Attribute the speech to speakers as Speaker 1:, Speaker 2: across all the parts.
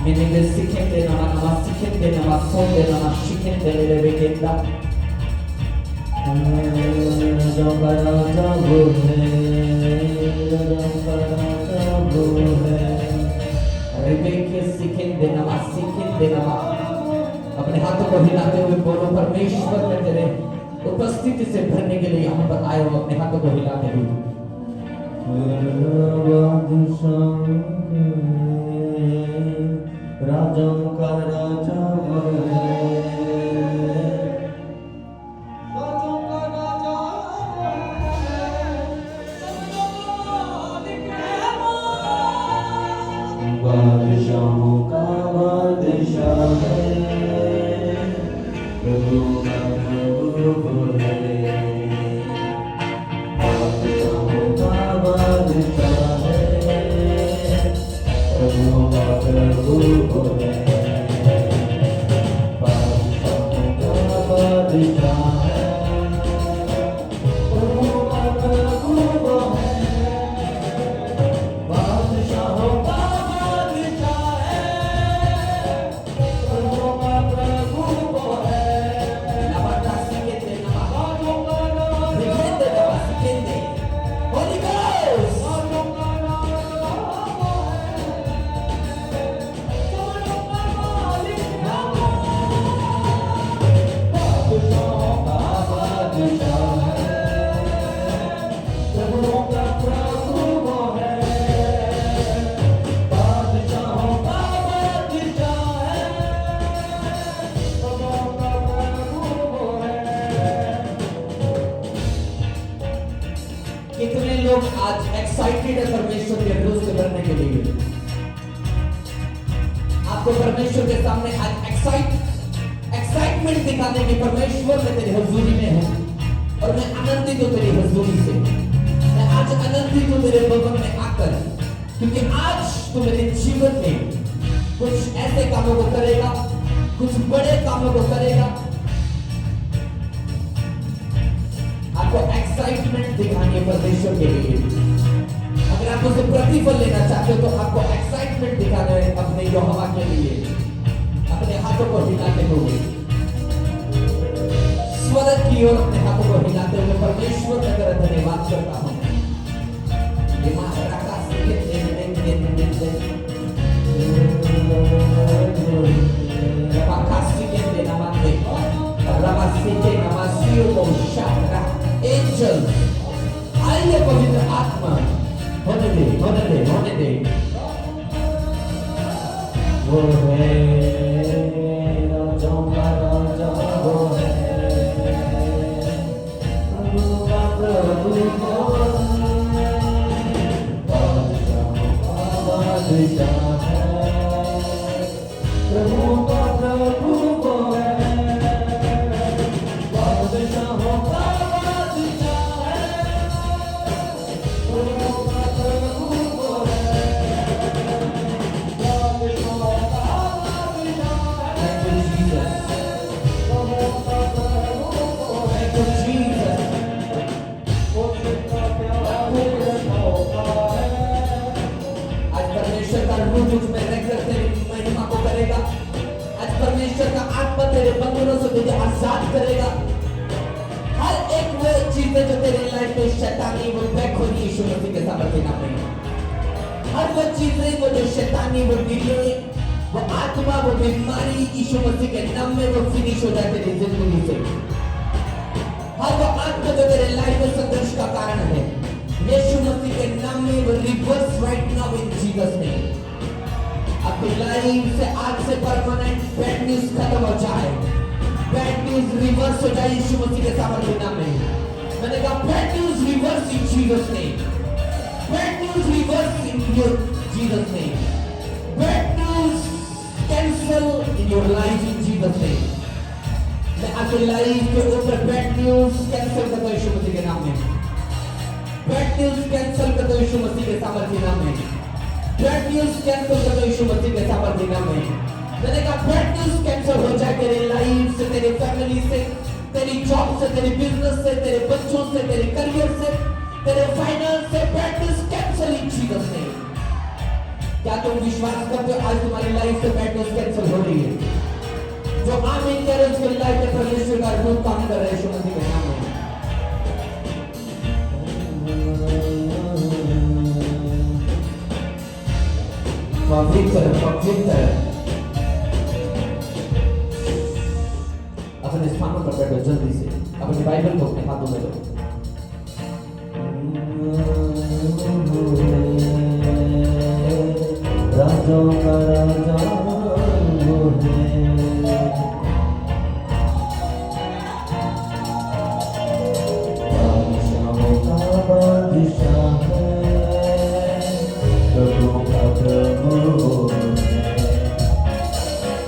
Speaker 1: Minige sikende nama nama sikende nama sonde nama shikende lele begenda. Jambara jabu hai, रिबेके सिखेंदे नमा अपने हाथों को हिलाते हुए बोलो परमेश्वर में तेरे उपस्थिति से भरने के लिए यहाँ पर आए हो अपने हाथों को हिलाते हुए राजा का राजा बादशाहों का बादशाह है, प्रभु का प्रभु है। बादशाहों का बादशाह है, प्रभु का प्रभु है। बादशाहों का बादशाह है, प्रभु का प्रभु है। बादशाहों का कितने लोग आज एक्साइटेड है परमेश्वर के रूप से भरने के लिए? आपको परमेश्वर के सामने आज एक्साइटमेंट दिखाने की परमेश्वर मैं तेरी हजूरी में हूं और मैं आनंदित हूं तेरी हजूरी से। मैं आज आनंदित हूं तेरे भवन में आकर, क्योंकि आज तू मेरे जीवन में कुछ ऐसे कामों को करेगा, कुछ बड़े कामों को करेगा। आपको एक्साइटमेंट दिखानी है परमेश्वर के लिए। अगर आप उसे प्रतिफल लेना चाहते हो तो आपको एक्साइटमेंट दिखाना है अपने यहोवा के लिए। अपने हाथों को हिलाते हुए स्वर्ग की ओर अपने हाथों को हिलाते हुए परमेश्वर का तेरा धन्यवाद करता हूं। ये महाराजा से एंजल आइए पवित्र आत्मा होने दे वो है राजाओं का राजा, वो है प्रभु का प्रभु, बादशाहों का बादशाह है, प्रभु का प्रभु है। बादशाहों का परमेश्वर का आत्मा तेरे बंधनों से तुझे आजाद करेगा। हर एक वो चीजें जो तेरे लाइफ में शैतानी वो बैक होगी यीशु मसीह के सामर्थ्य नाम में। हर वो चीजें वो जो शैतानी वो डिले वो आत्मा वो बीमारी यीशु मसीह के नाम में वो फिनिश हो जाए तेरी जिंदगी से। हर वो आत्मा जो तेरे लाइफ में संघर्ष का कारण है यीशु मसीह के नाम में वो reverse right now in Jesus name. आपकी लाइफ से आज से परमानेंट बैड न्यूज खत्म हो जाए, बैड न्यूज रिवर्स हो जाए यीशु मसीह के सामर्थ्य नाम में। मैंने कहा bad news reverse in Jesus name, bad news reverse in your Jesus name, bad news cancel in your life in Jesus name. मैं आपकी लाइफ के ऊपर बैड न्यूज कैंसल करता हूं यीशु मसीह के नाम में। बैड न्यूज कैंसल करता हूं यीशु मसीह के सामर्थ्य नाम में। बैड न्यूज कैंसिल कर दो यीशु मसीह के सामर्थ्य नाम में। मैंने कहा बैड न्यूज कैंसिल हो जाए तेरे लाइफ से, तेरे फैमिली से, तेरी जॉब से, तेरे बिजनेस से, तेरे बच्चों से, तेरे करियर से, तेरे फाइनेंस से। बैड न्यूज कैंसिल इन जीसस नेम। क्या तुम विश्वास करते हो आज तुम्हारी लाइफ से बैड न्यूज कैंसिल हो रही है? जो आमीन कह रहे हैं उसकी लाइफ में परमेश्वर का रूप काम कर रहे हैं यीशु मसीह के नाम में। पवित्र अपने स्थानों पर बैठो जल्दी से, अपनी बाइबल को अपने हाथों में लो। राजों का राजा वो है, बादशाहों का बादशाह है, प्रभु का प्रभु है,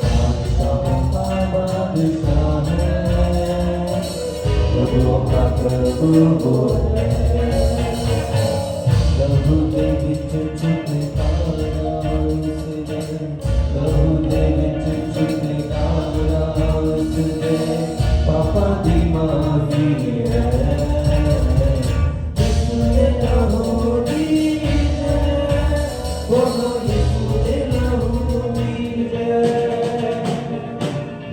Speaker 1: बादशाहों का बादशाह है, प्रभु का प्रभु है। प्रभु के विच छुटकारा उसने, प्रभु के विच छुटकारा उसने, पापा दी माफी है। यीशु ने लहू दी है, बोलो यीशु ने लहू दी है,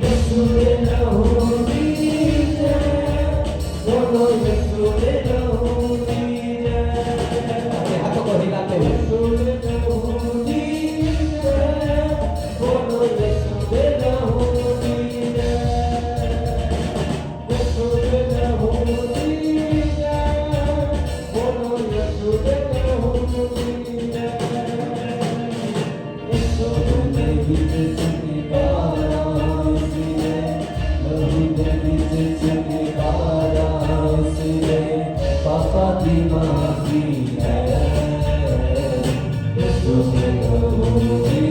Speaker 1: यीशु ने लहू दी है, बोलो यीशु ने लहू दी है। अपने हाथों को हिलाते हुए पापा की माफी है, यीशु ने लहू दी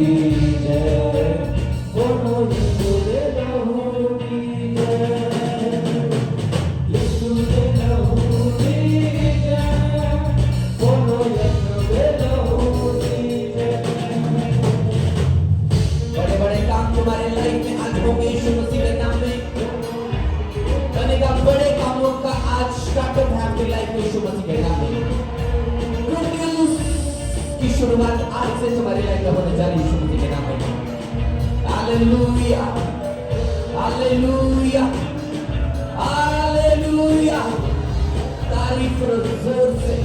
Speaker 1: है, बोलो यीशु ने लहू दी है, यीशु ने लहू दी है, बोलो यीशु ने लहू दी है। बड़े बड़े काम तुम्हारे लाइफ में आज होंगे यीशु मसीह के नाम में। बनेगा बड़े कामों का आज स्टार्टअप है आपकी लाइफ में यीशु मसीह के नाम में। गुड न्यूज़ की शुरुआत आज से तुम्हारी लाइफ में होने जा रही है यीशु मसीह के नाम में। Hallelujah, hallelujah, hallelujah. तारीफ करो जोर से।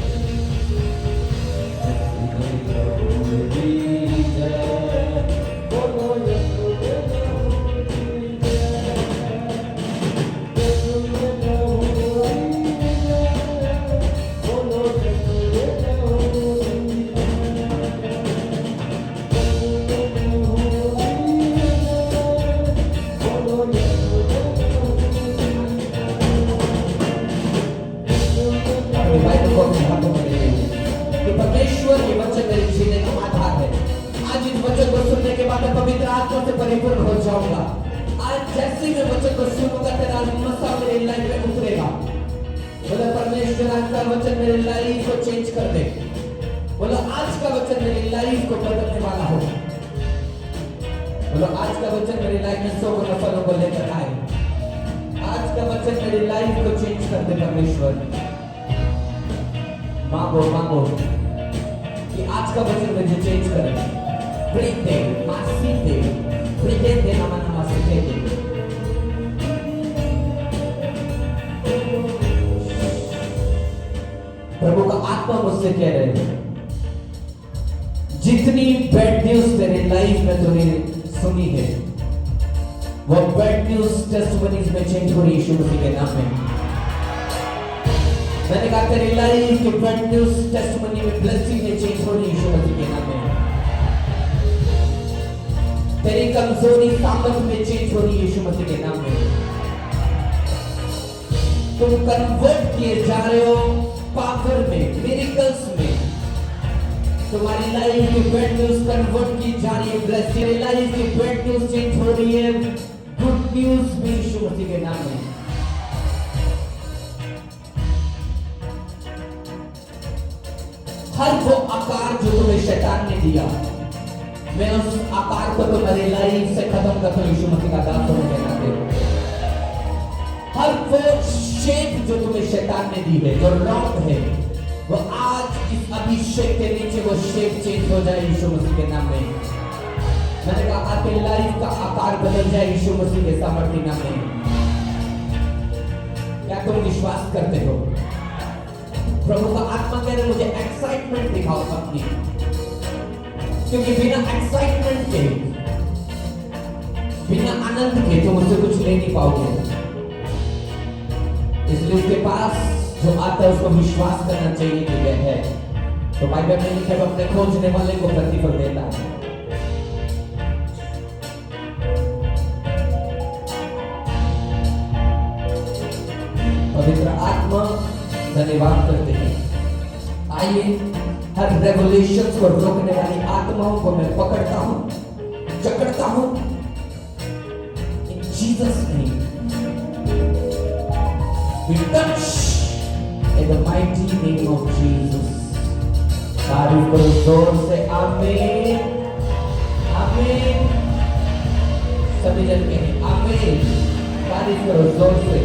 Speaker 1: परमेश्वर के वचन मेरे जीने का आधार है। आज इस वचन को सुनने के बाद मैं पवित्र आत्मा से परिपूर्ण हो जाऊंगा। आज जैसे मैं वचन को सुनूंगा तेरा नशा मेरी लाइफ में उतरेगा। बोला परमेश्वर आज का वचन मेरी लाइफ को चेंज कर दे। बोला आज का वचन मेरी लाइफ को बदलने वाला हो। बोला आज का वचन मेरी लाइफ में 100 नफलों को लेकर आए। आज का वचन मेरी लाइफ को चेंज कर दे परमेश्वर। मांगो मांगो कि आज का वचन मुझे चेंज करे। प्रीते मासीते प्रीते नामा नामा सीते। प्रभु का आत्मा मुझसे कह रहे हैं जितनी बैड न्यूज तेरी लाइफ में तूने सुनी है वो बैड न्यूज टेस्टिमनीज में चेंज हो रही है यीशु मसीह के नाम में। मैंने कहा तेरी लाइफ की बैड न्यूज टेस्टिमनी में ब्लेसिंग में चेंज हो रही है यीशु मसीह के नाम में। तेरी कमजोरी ताकत में चेंज हो रही है यीशु मसीह के नाम में। तुम कन्वर्ट किए जा रहे हो पावर में, मिरेकल्स में। तुम्हारी लाइफ की बैड न्यूज कन्वर्ट की जा रही है ब्लेसिंग। तेरी लाइफ की बैड न्यूज चेंज हो रही है गुड न्यूज में यीशु मसीह के नाम में। हर वो आकार जो तुम्हें शैतान ने दिया मैं उस आकार को तुम्हारी लाइफ से खत्म करता हूं यीशु मसीह का दास होने के नाते। हर वो शेप जो तुम्हें शैतान ने दी है जो रॉन्ग है वो आज इस अभिषेक के नीचे वो शेप चेंज हो जाए यीशु मसीह के नाम में। मैंने कहा आपके लाइफ का आकार बदल जाए यीशु मसीह के सामर्थ्य नाम में। क्या तुम विश्वास करते हो? प्रभु का आत्मा कह रहे मुझे एक्साइटमेंट दिखाओ अपनी, क्योंकि बिना एक्साइटमेंट के, बिना आनंद के तुम उससे कुछ ले नहीं पाओगे। इसलिए उसके पास जो आता है उसको विश्वास करना चाहिए कि वह है। तो बाइबल में लिखा है अपने खोजने वाले को प्रतिफल देता है। पवित्र आत्मा धन्यवाद करते हैं। आइए हर रेवोल्यूशन को रोकने वाली आत्माओं को मैं पकड़ता हूं, जकड़ता हूं इन Jesus name. We touch in the mighty name of Jesus. तारीफ करो जोर से, आमीन आमीन। सभी जन कहें आमीन। तारीफ करो जोर से।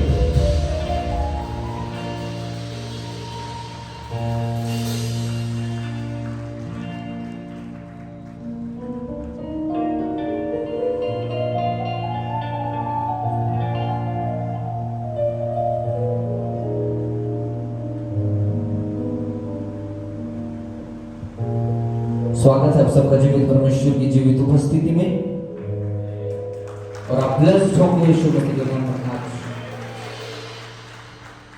Speaker 1: स्वागत है आप सबका जीवित परमेश्वर की जीवित उपस्थिति में, और आप ब्लेस्ड होंगे यीशु मसीह के नाम में। आज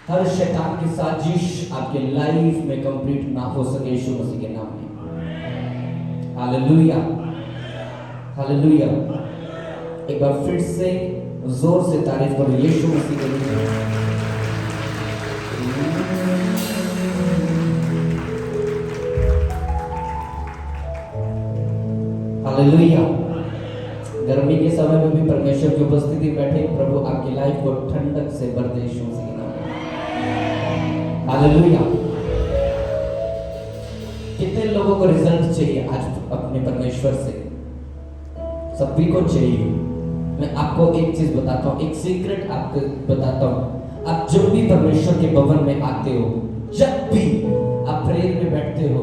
Speaker 1: हर शैतान की साजिश आपके लाइफ में कंप्लीट ना हो सके यीशु मसीह के नाम में। Hallelujah hallelujah. एक बार फिर से जोर से तारीफ करो यीशु मसीह के नाम। हालेलुया। गर्मी के समय में भी परमेश्वर की उपस्थिति बैठे प्रभु आपकी लाइफ को ठंडक से भर दे यीशु मसीह के नाम में। हालेलुया। कितने लोगों को रिजल्ट चाहिए आज अपने परमेश्वर से? सभी को चाहिए। मैं आपको एक चीज बताता हूँ, एक सीक्रेट आपको बताता हूँ। आप जब भी परमेश्वर के भवन में आते हो, जब भी आप प्रेयर में बैठते हो,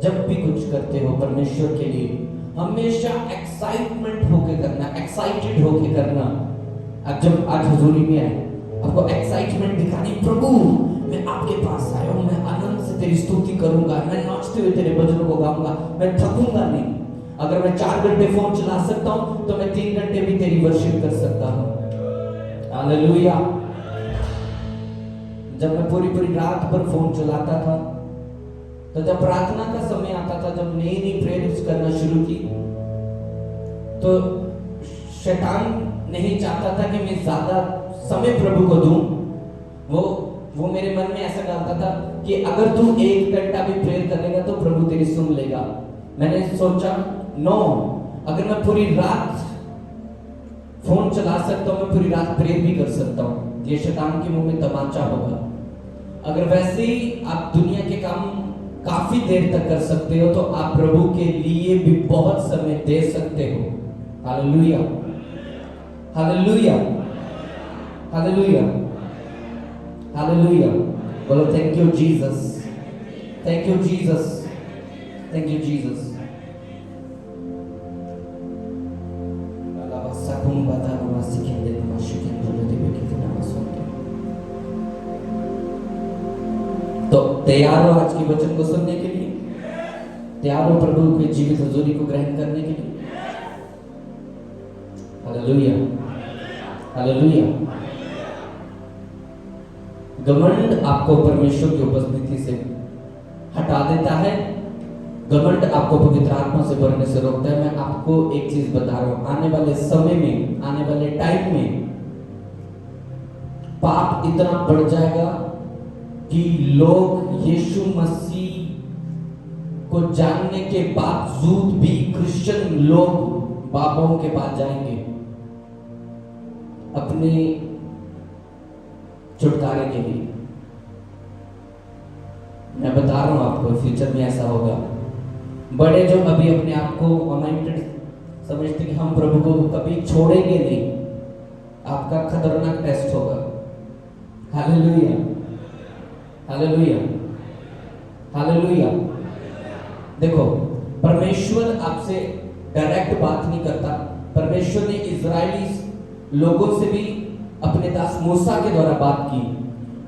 Speaker 1: जब भी कुछ करते हो परमेश्वर के लिए, हमेशा एक्साइटमेंट होके करना, एक्साइटेड होके करना। अब जब आज हुजूरी में आए, आपको एक्साइटमेंट दिखानी, प्रभु मैं आपके पास आया हूं, मैं आनंद से तेरी स्तुति करूंगा, मैं नाचते हुए तेरे भजनों को गाऊंगा, मैं थकूंगा नहीं। अगर मैं 4 घंटे फोन चला सकता हूं तो मैं 3 घंटे भी तेरी वर्शिप कर सकता हूं। हालेलुया। जब मैं पूरी रात भर फोन चलाता था, तो जब प्रार्थना का समय आता था, जब नई प्रेयर करना शुरू की, तो शैतान नहीं चाहता था कि मैं ज्यादा समय प्रभु को दूं। वो मेरे मन में ऐसा डालता था कि अगर तू 1 घंटा भी प्रेयर करेगा तो प्रभु तेरी सुन लेगा। मैंने सोचा नो, अगर मैं पूरी रात फोन चला सकता हूं, मैं पूरी रात प्रेयर भी कर सकता हूं। ये शैतान के मुंह में तमाचा होगा। अगर वैसे ही आप दुनिया के काम काफी देर तक कर सकते हो, तो आप प्रभु के लिए भी बहुत समय दे सकते हो। Hallelujah hallelujah hallelujah hallelujah. बोलो thank you Jesus, thank you Jesus, thank you Jesus. तो तैयार हो आज के वचन को सुनने के लिए? तैयार हो प्रभु के जीवित हुजूरी को ग्रहण करने के लिए? Hallelujah hallelujah. घमंड आपको परमेश्वर की उपस्थिति से हटा देता है। घमंड आपको पवित्र आत्मा से भरने से रोकता है। मैं आपको एक चीज बता रहा हूं, आने वाले समय में, आने वाले टाइम में पाप इतना बढ़ जाएगा कि लोग यीशु मसीह को जानने के बावजूद भी क्रिश्चियन लोग बाबाओं के पास जाएंगे अपने छुटकारे के लिए। मैं बता रहा हूं आपको, फ्यूचर में ऐसा होगा। बड़े जो अभी अपने आप को अनॉइंटेड समझते कि हम प्रभु को कभी छोड़ेंगे नहीं, आपका खतरनाक टेस्ट होगा। Hallelujah hallelujah hallelujah. देखो, परमेश्वर आपसे डायरेक्ट बात नहीं करता। परमेश्वर ने इजरायली लोगों से भी अपने दास मूसा के द्वारा बात की।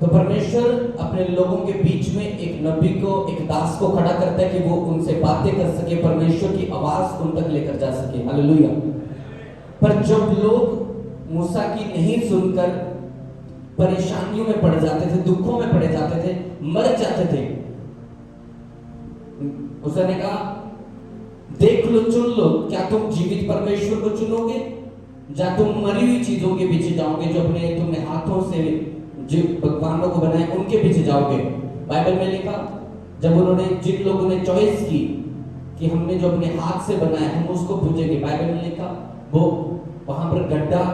Speaker 1: तो परमेश्वर अपने लोगों के बीच में एक नबी को, एक दास को खड़ा करता है कि वो उनसे बातें कर सके, परमेश्वर की आवाज उन तक लेकर जा सके। हालेलुया। पर जब लोग मूसा की नहीं सुनकर परेशानियों में पड़ जाते थे, दुखों में पड़े जाते थे, मर जाते थे, उसने कहा देख लो, चुन लो, क्या तुम जीवित परमेश्वर को चुनोगे या तुम मरी हुई चीजों के पीछे जाओगे जो अपने तुमने हाथों से जो भगवानों को बनाए उनके पीछे जाओगे। बाइबल में लिखा, जब उन्होंने, जिन लोगों ने चॉइस की कि हमने जो अपने हाथ से बनाया हम उसको पूजेंगे, बाइबल में लिखा वो वहां पर गड्ढा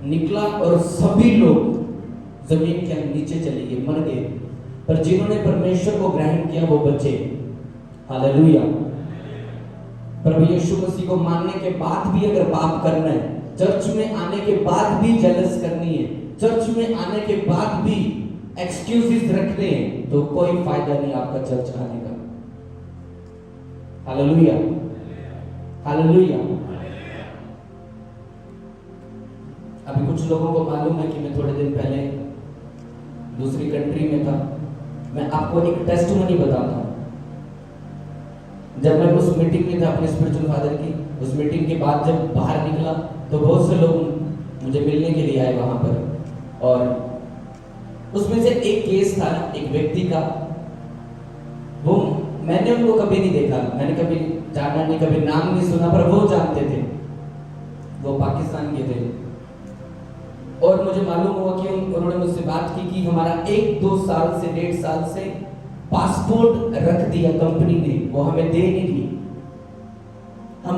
Speaker 1: निकला और सभी लोग जमीन के नीचे चले गए, मर गए। पर जिन्होंने परमेश्वर को ग्रहण किया वो बचे। हालेलुया। प्रभु यीशु मसीह को मानने के बाद भी अगर पाप करना है, चर्च में आने के बाद भी जेलस करनी है, चर्च में आने के बाद भी एक्सक्यूजेस रखने हैं, तो कोई फायदा नहीं आपका चर्च आने का। Hallelujah, hallelujah. अभी कुछ लोगों को मालूम है कि मैं थोड़े दिन पहले दूसरी कंट्री में था। मैं आपको एक टेस्टिमनी बताता हूं। जब मैं उस मीटिंग में था अपने स्पिरिचुअल फादर की, उस मीटिंग के बाद जब बाहर निकला तो बहुत से लोग मुझे मिलने के लिए आए वहां पर, और उसमें से एक केस था एक व्यक्ति का। वो मैंने उनको कभी नहीं देखा, मैंने कभी जाना नहीं, कभी नाम नहीं सुना, पर वो जानते थे, वो पाकिस्तान के थे। और मुझे मालूम हुआ कि उन्होंने मुझसे बात की कि हमारा 1-2 साल से 1.5 साल से पासपोर्ट रख दिया कंपनी ने, वो हमें दे नहीं दी, हम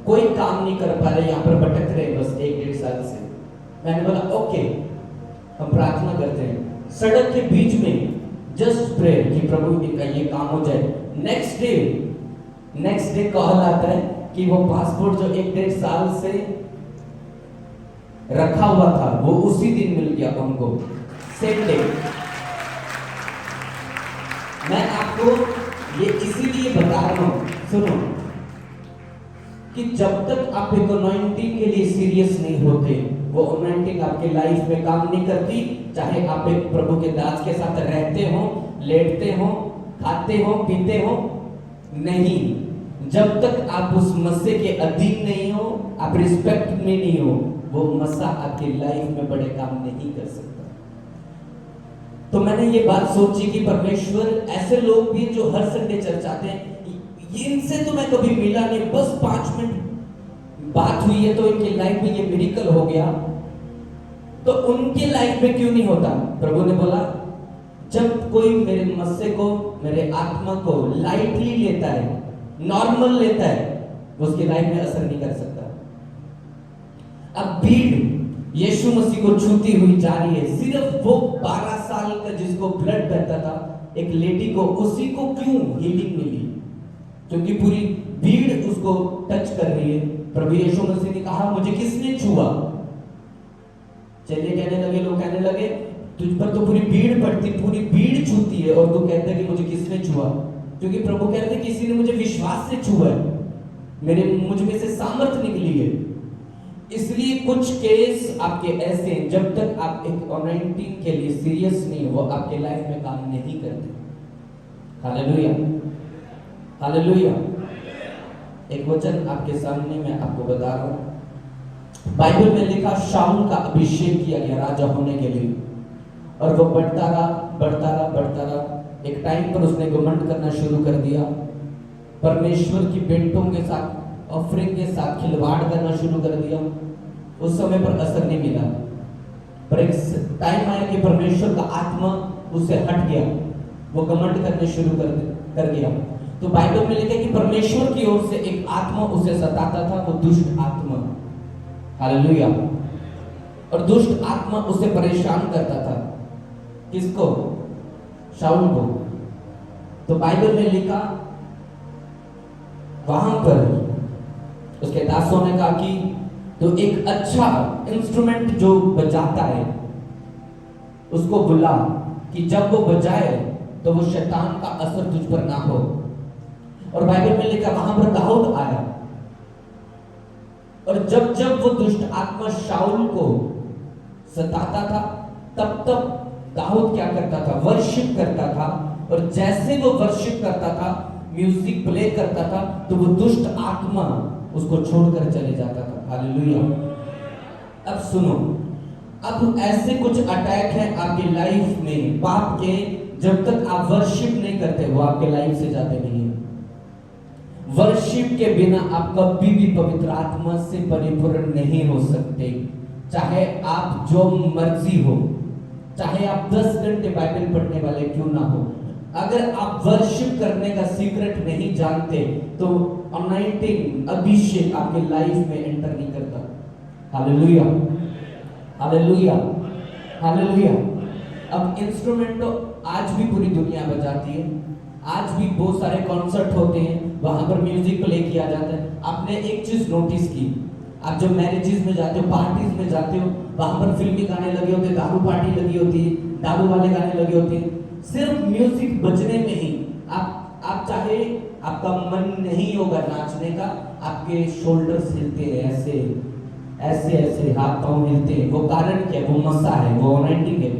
Speaker 1: कोई काम नहीं कर पा रहे, यहाँ पर भटक रहे बस 1-1.5 साल से। मैंने बोला ओके, हम प्रार्थना करते हैं। सड़क के बीच में जस्ट प्रेयर कि प्रभु इनका ये काम हो जाए। नेक्स्ट डे कॉल आता है कि वो पासपोर्ट जो 1-1.5 साल से रखा हुआ था वो उसी दिन मिल गया हमको, सेम डे। मैं आपको ये इसीलिए बता रहा हूं, सुनो, कि जब तक आप एक अनॉइंटिंग के लिए सीरियस नहीं होते, वो अनॉइंटिंग आपके लाइफ में काम नहीं करती। चाहे आप एक प्रभु के दास के साथ रहते हो, लेटते हो, खाते हो, पीते हो, नहीं, जब तक आप उस मस्से के अधीन नहीं हो, आप रिस्पेक्ट में नहीं हो, वो मस्सा आपकी लाइफ में बड़े काम नहीं कर सकता। तो मैंने ये बात सोची कि परमेश्वर, ऐसे लोग भी जो हर संडे चर्च आते हैं, इनसे तो मैं कभी मिला नहीं, बस 5 मिनट बात हुई है तो इनकी लाइफ में ये मिरेकल हो गया, तो उनके लाइफ में क्यों नहीं होता? प्रभु ने बोला जब कोई मेरे मस्से को, मेरे आत्मा को लाइटली लेता है, नॉर्मल लेता है, उसकी लाइफ में असर नहीं कर सकता। अब भीड़ यीशु मसीह को छूती हुई जा रही है, सिर्फ वो 12 साल का जिसको ब्लड बहता था, एक लेडी को, उसी को क्यों हीलिंग मिली? क्योंकि पूरी भीड़ उसको टच कर रही है। प्रभु यीशु मसीह ने कहा मुझे किसने छुआ? चलिए कहने लगे, लोग कहने लगे तुझ पर तो पूरी भीड़ पड़ती, पूरी भीड़ छूती है और तू कहता है कि मुझे किसने छुआ? क्योंकि प्रभु कह रहे थे किसी ने मुझे विश्वास से छुआ है, मुझ में से सामर्थ निकली है। इसलिए कुछ केस आपके ऐसे हैं, जब तक आप एक अनॉइंटिंग के लिए सीरियस नहीं हो, वो आपके लाइफ में काम नहीं करते। Hallelujah, hallelujah. एक वचन आपके सामने मैं आपको बता रहा हूं। बाइबल में लिखा शाऊल का अभिषेक किया गया राजा होने के लिए, और वो बढ़ता रहा, बढ़ता रहा, बढ़ता रहा। एक टाइम पर उसने घमंड करना शुरू कर दिया, परमेश्वर की बेटों के साथ, ऑफरिंग के साथ खिलवाड़ करना शुरू कर दिया। उस समय पर असर नहीं मिला, पर एक टाइम आया कि परमेश्वर का आत्मा उससे हट गया, वो घमंड करने शुरू कर गया। तो बाइबल में लिखा कि परमेश्वर की ओर से एक आत्मा उसे सताता था, वो दुष्ट आत्मा। हालेलुया। और दुष्ट आत्मा उसे परेशान करता था। किसको? शाऊल को। तो बाइबल में लिखा, वहां पर उसके दासों ने कहा कि तो एक अच्छा इंस्ट्रूमेंट जो बजाता है उसको बुला, कि जब वो बजाए तो वो शैतान का असर तुझ पर ना हो। और बाइबल में लिखा वहां पर दाऊद आया, और जब जब वो दुष्ट आत्मा शाऊल को सताता था, तब तब दाऊद क्या करता था? वर्शिप करता था। और जैसे वो वर्शिप करता था, म्यूजिक प्ले करता था, तो वो दुष्ट आत्मा उसको छोड़कर चले जाता था। हालेलुया। अब सुनो, अब ऐसे कुछ अटैक हैं आपकी लाइफ में पाप के, जब तक आप वर्शिप नहीं करते वो आपके लाइफ से जाते नहीं है। वर्शिप के बिना आप कभी भी पवित्र आत्मा से परिपूर्ण नहीं हो सकते। चाहे आप जो मर्जी हो, चाहे आप 10 घंटे बाइबल पढ़ने वाले क्यों ना हो, अगर आप वर्शिप करने का सीक्रेट नहीं जानते तो अनॉइंटिंग, अभिषेक आपके लाइफ में एंटर नहीं करता। Hallelujah, hallelujah, hallelujah. अब इंस्ट्रूमेंट तो आज भी पूरी दुनिया बजाती है, आज भी बहुत सारे कॉन्सर्ट होते हैं, वहां पर म्यूजिक प्ले किया जाता है। आपने एक चीज नोटिस की, आप जब मैरिजेस में जाते हो, पार्टीज में जाते हो, वहां पर फिल्मी गाने लगे होते हैं, दारू पार्टी लगी होती है, दारू वाले गाने लगे होते हैं। सिर्फ म्यूजिक बजने में ही आप चाहे आपका मन नहीं होगा नाचने का, आपके शोल्डर्स हिलते हैं, ऐसे ऐसे ऐसे हाथ पांव हिलते हैं। वो कारण क्या है? वो मसा है, वो अनॉइंटिंग है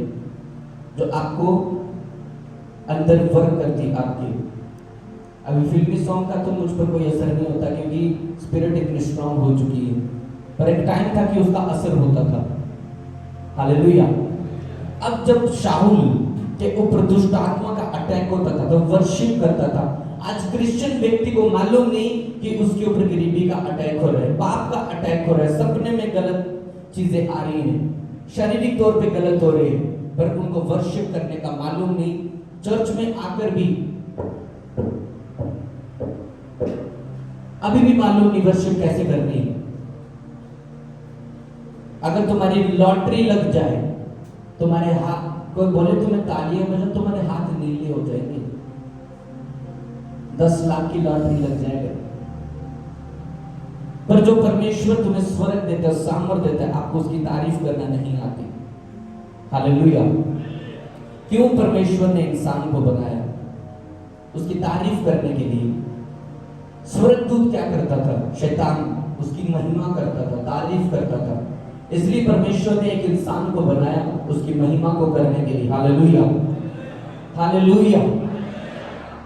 Speaker 1: जो आपको अंदर वर्क करती आपके। अभी फिल्मी सॉन्ग का तो मुझ पर कोई असर नहीं होता क्योंकि स्पिरिट इतनी स्ट्रांग हो चुकी है, पर एक टाइम था कि उसका असर होता था। हालेलुया। अब जब शाऊल के ऊपर दुष्ट आत्मा का अटैक होता था तो वर्शिप करता था। आज क्रिश्चियन व्यक्ति को मालूम नहीं कि उसके ऊपर गरीबी का अटैक हो रहा है, पाप का अटैक हो रहा है, सपने में गलत चीजें आ रही हैं, शारीरिक तौर पे गलत हो रही है, पर उनको वर्शिप करने का मालूम नहीं। चर्च में आकर भी अभी भी मालूम नहीं वर्शिप कैसे करनी है। अगर तुम्हारी लॉटरी लग जाए, तुम्हारे हाथ, कोई बोले तुम्हें तालियां बजा, तुम्हारे हाथ नीले हो जाएंगे। 10 लाख की लॉटरी लग जाएगा, पर जो परमेश्वर तुम्हें स्वर्ग देता है, सामर्थ देता है, आपको उसकी तारीफ करना नहीं आती। हालेलुया। क्यों परमेश्वर ने इंसान को बनाया? उसकी तारीफ करने के लिए। स्वर्गदूत क्या करता था? शैतान उसकी महिमा करता था, तारीफ करता था। इसलिए परमेश्वर ने एक इंसान को बनाया उसकी महिमा को करने के लिए। Hallelujah, hallelujah.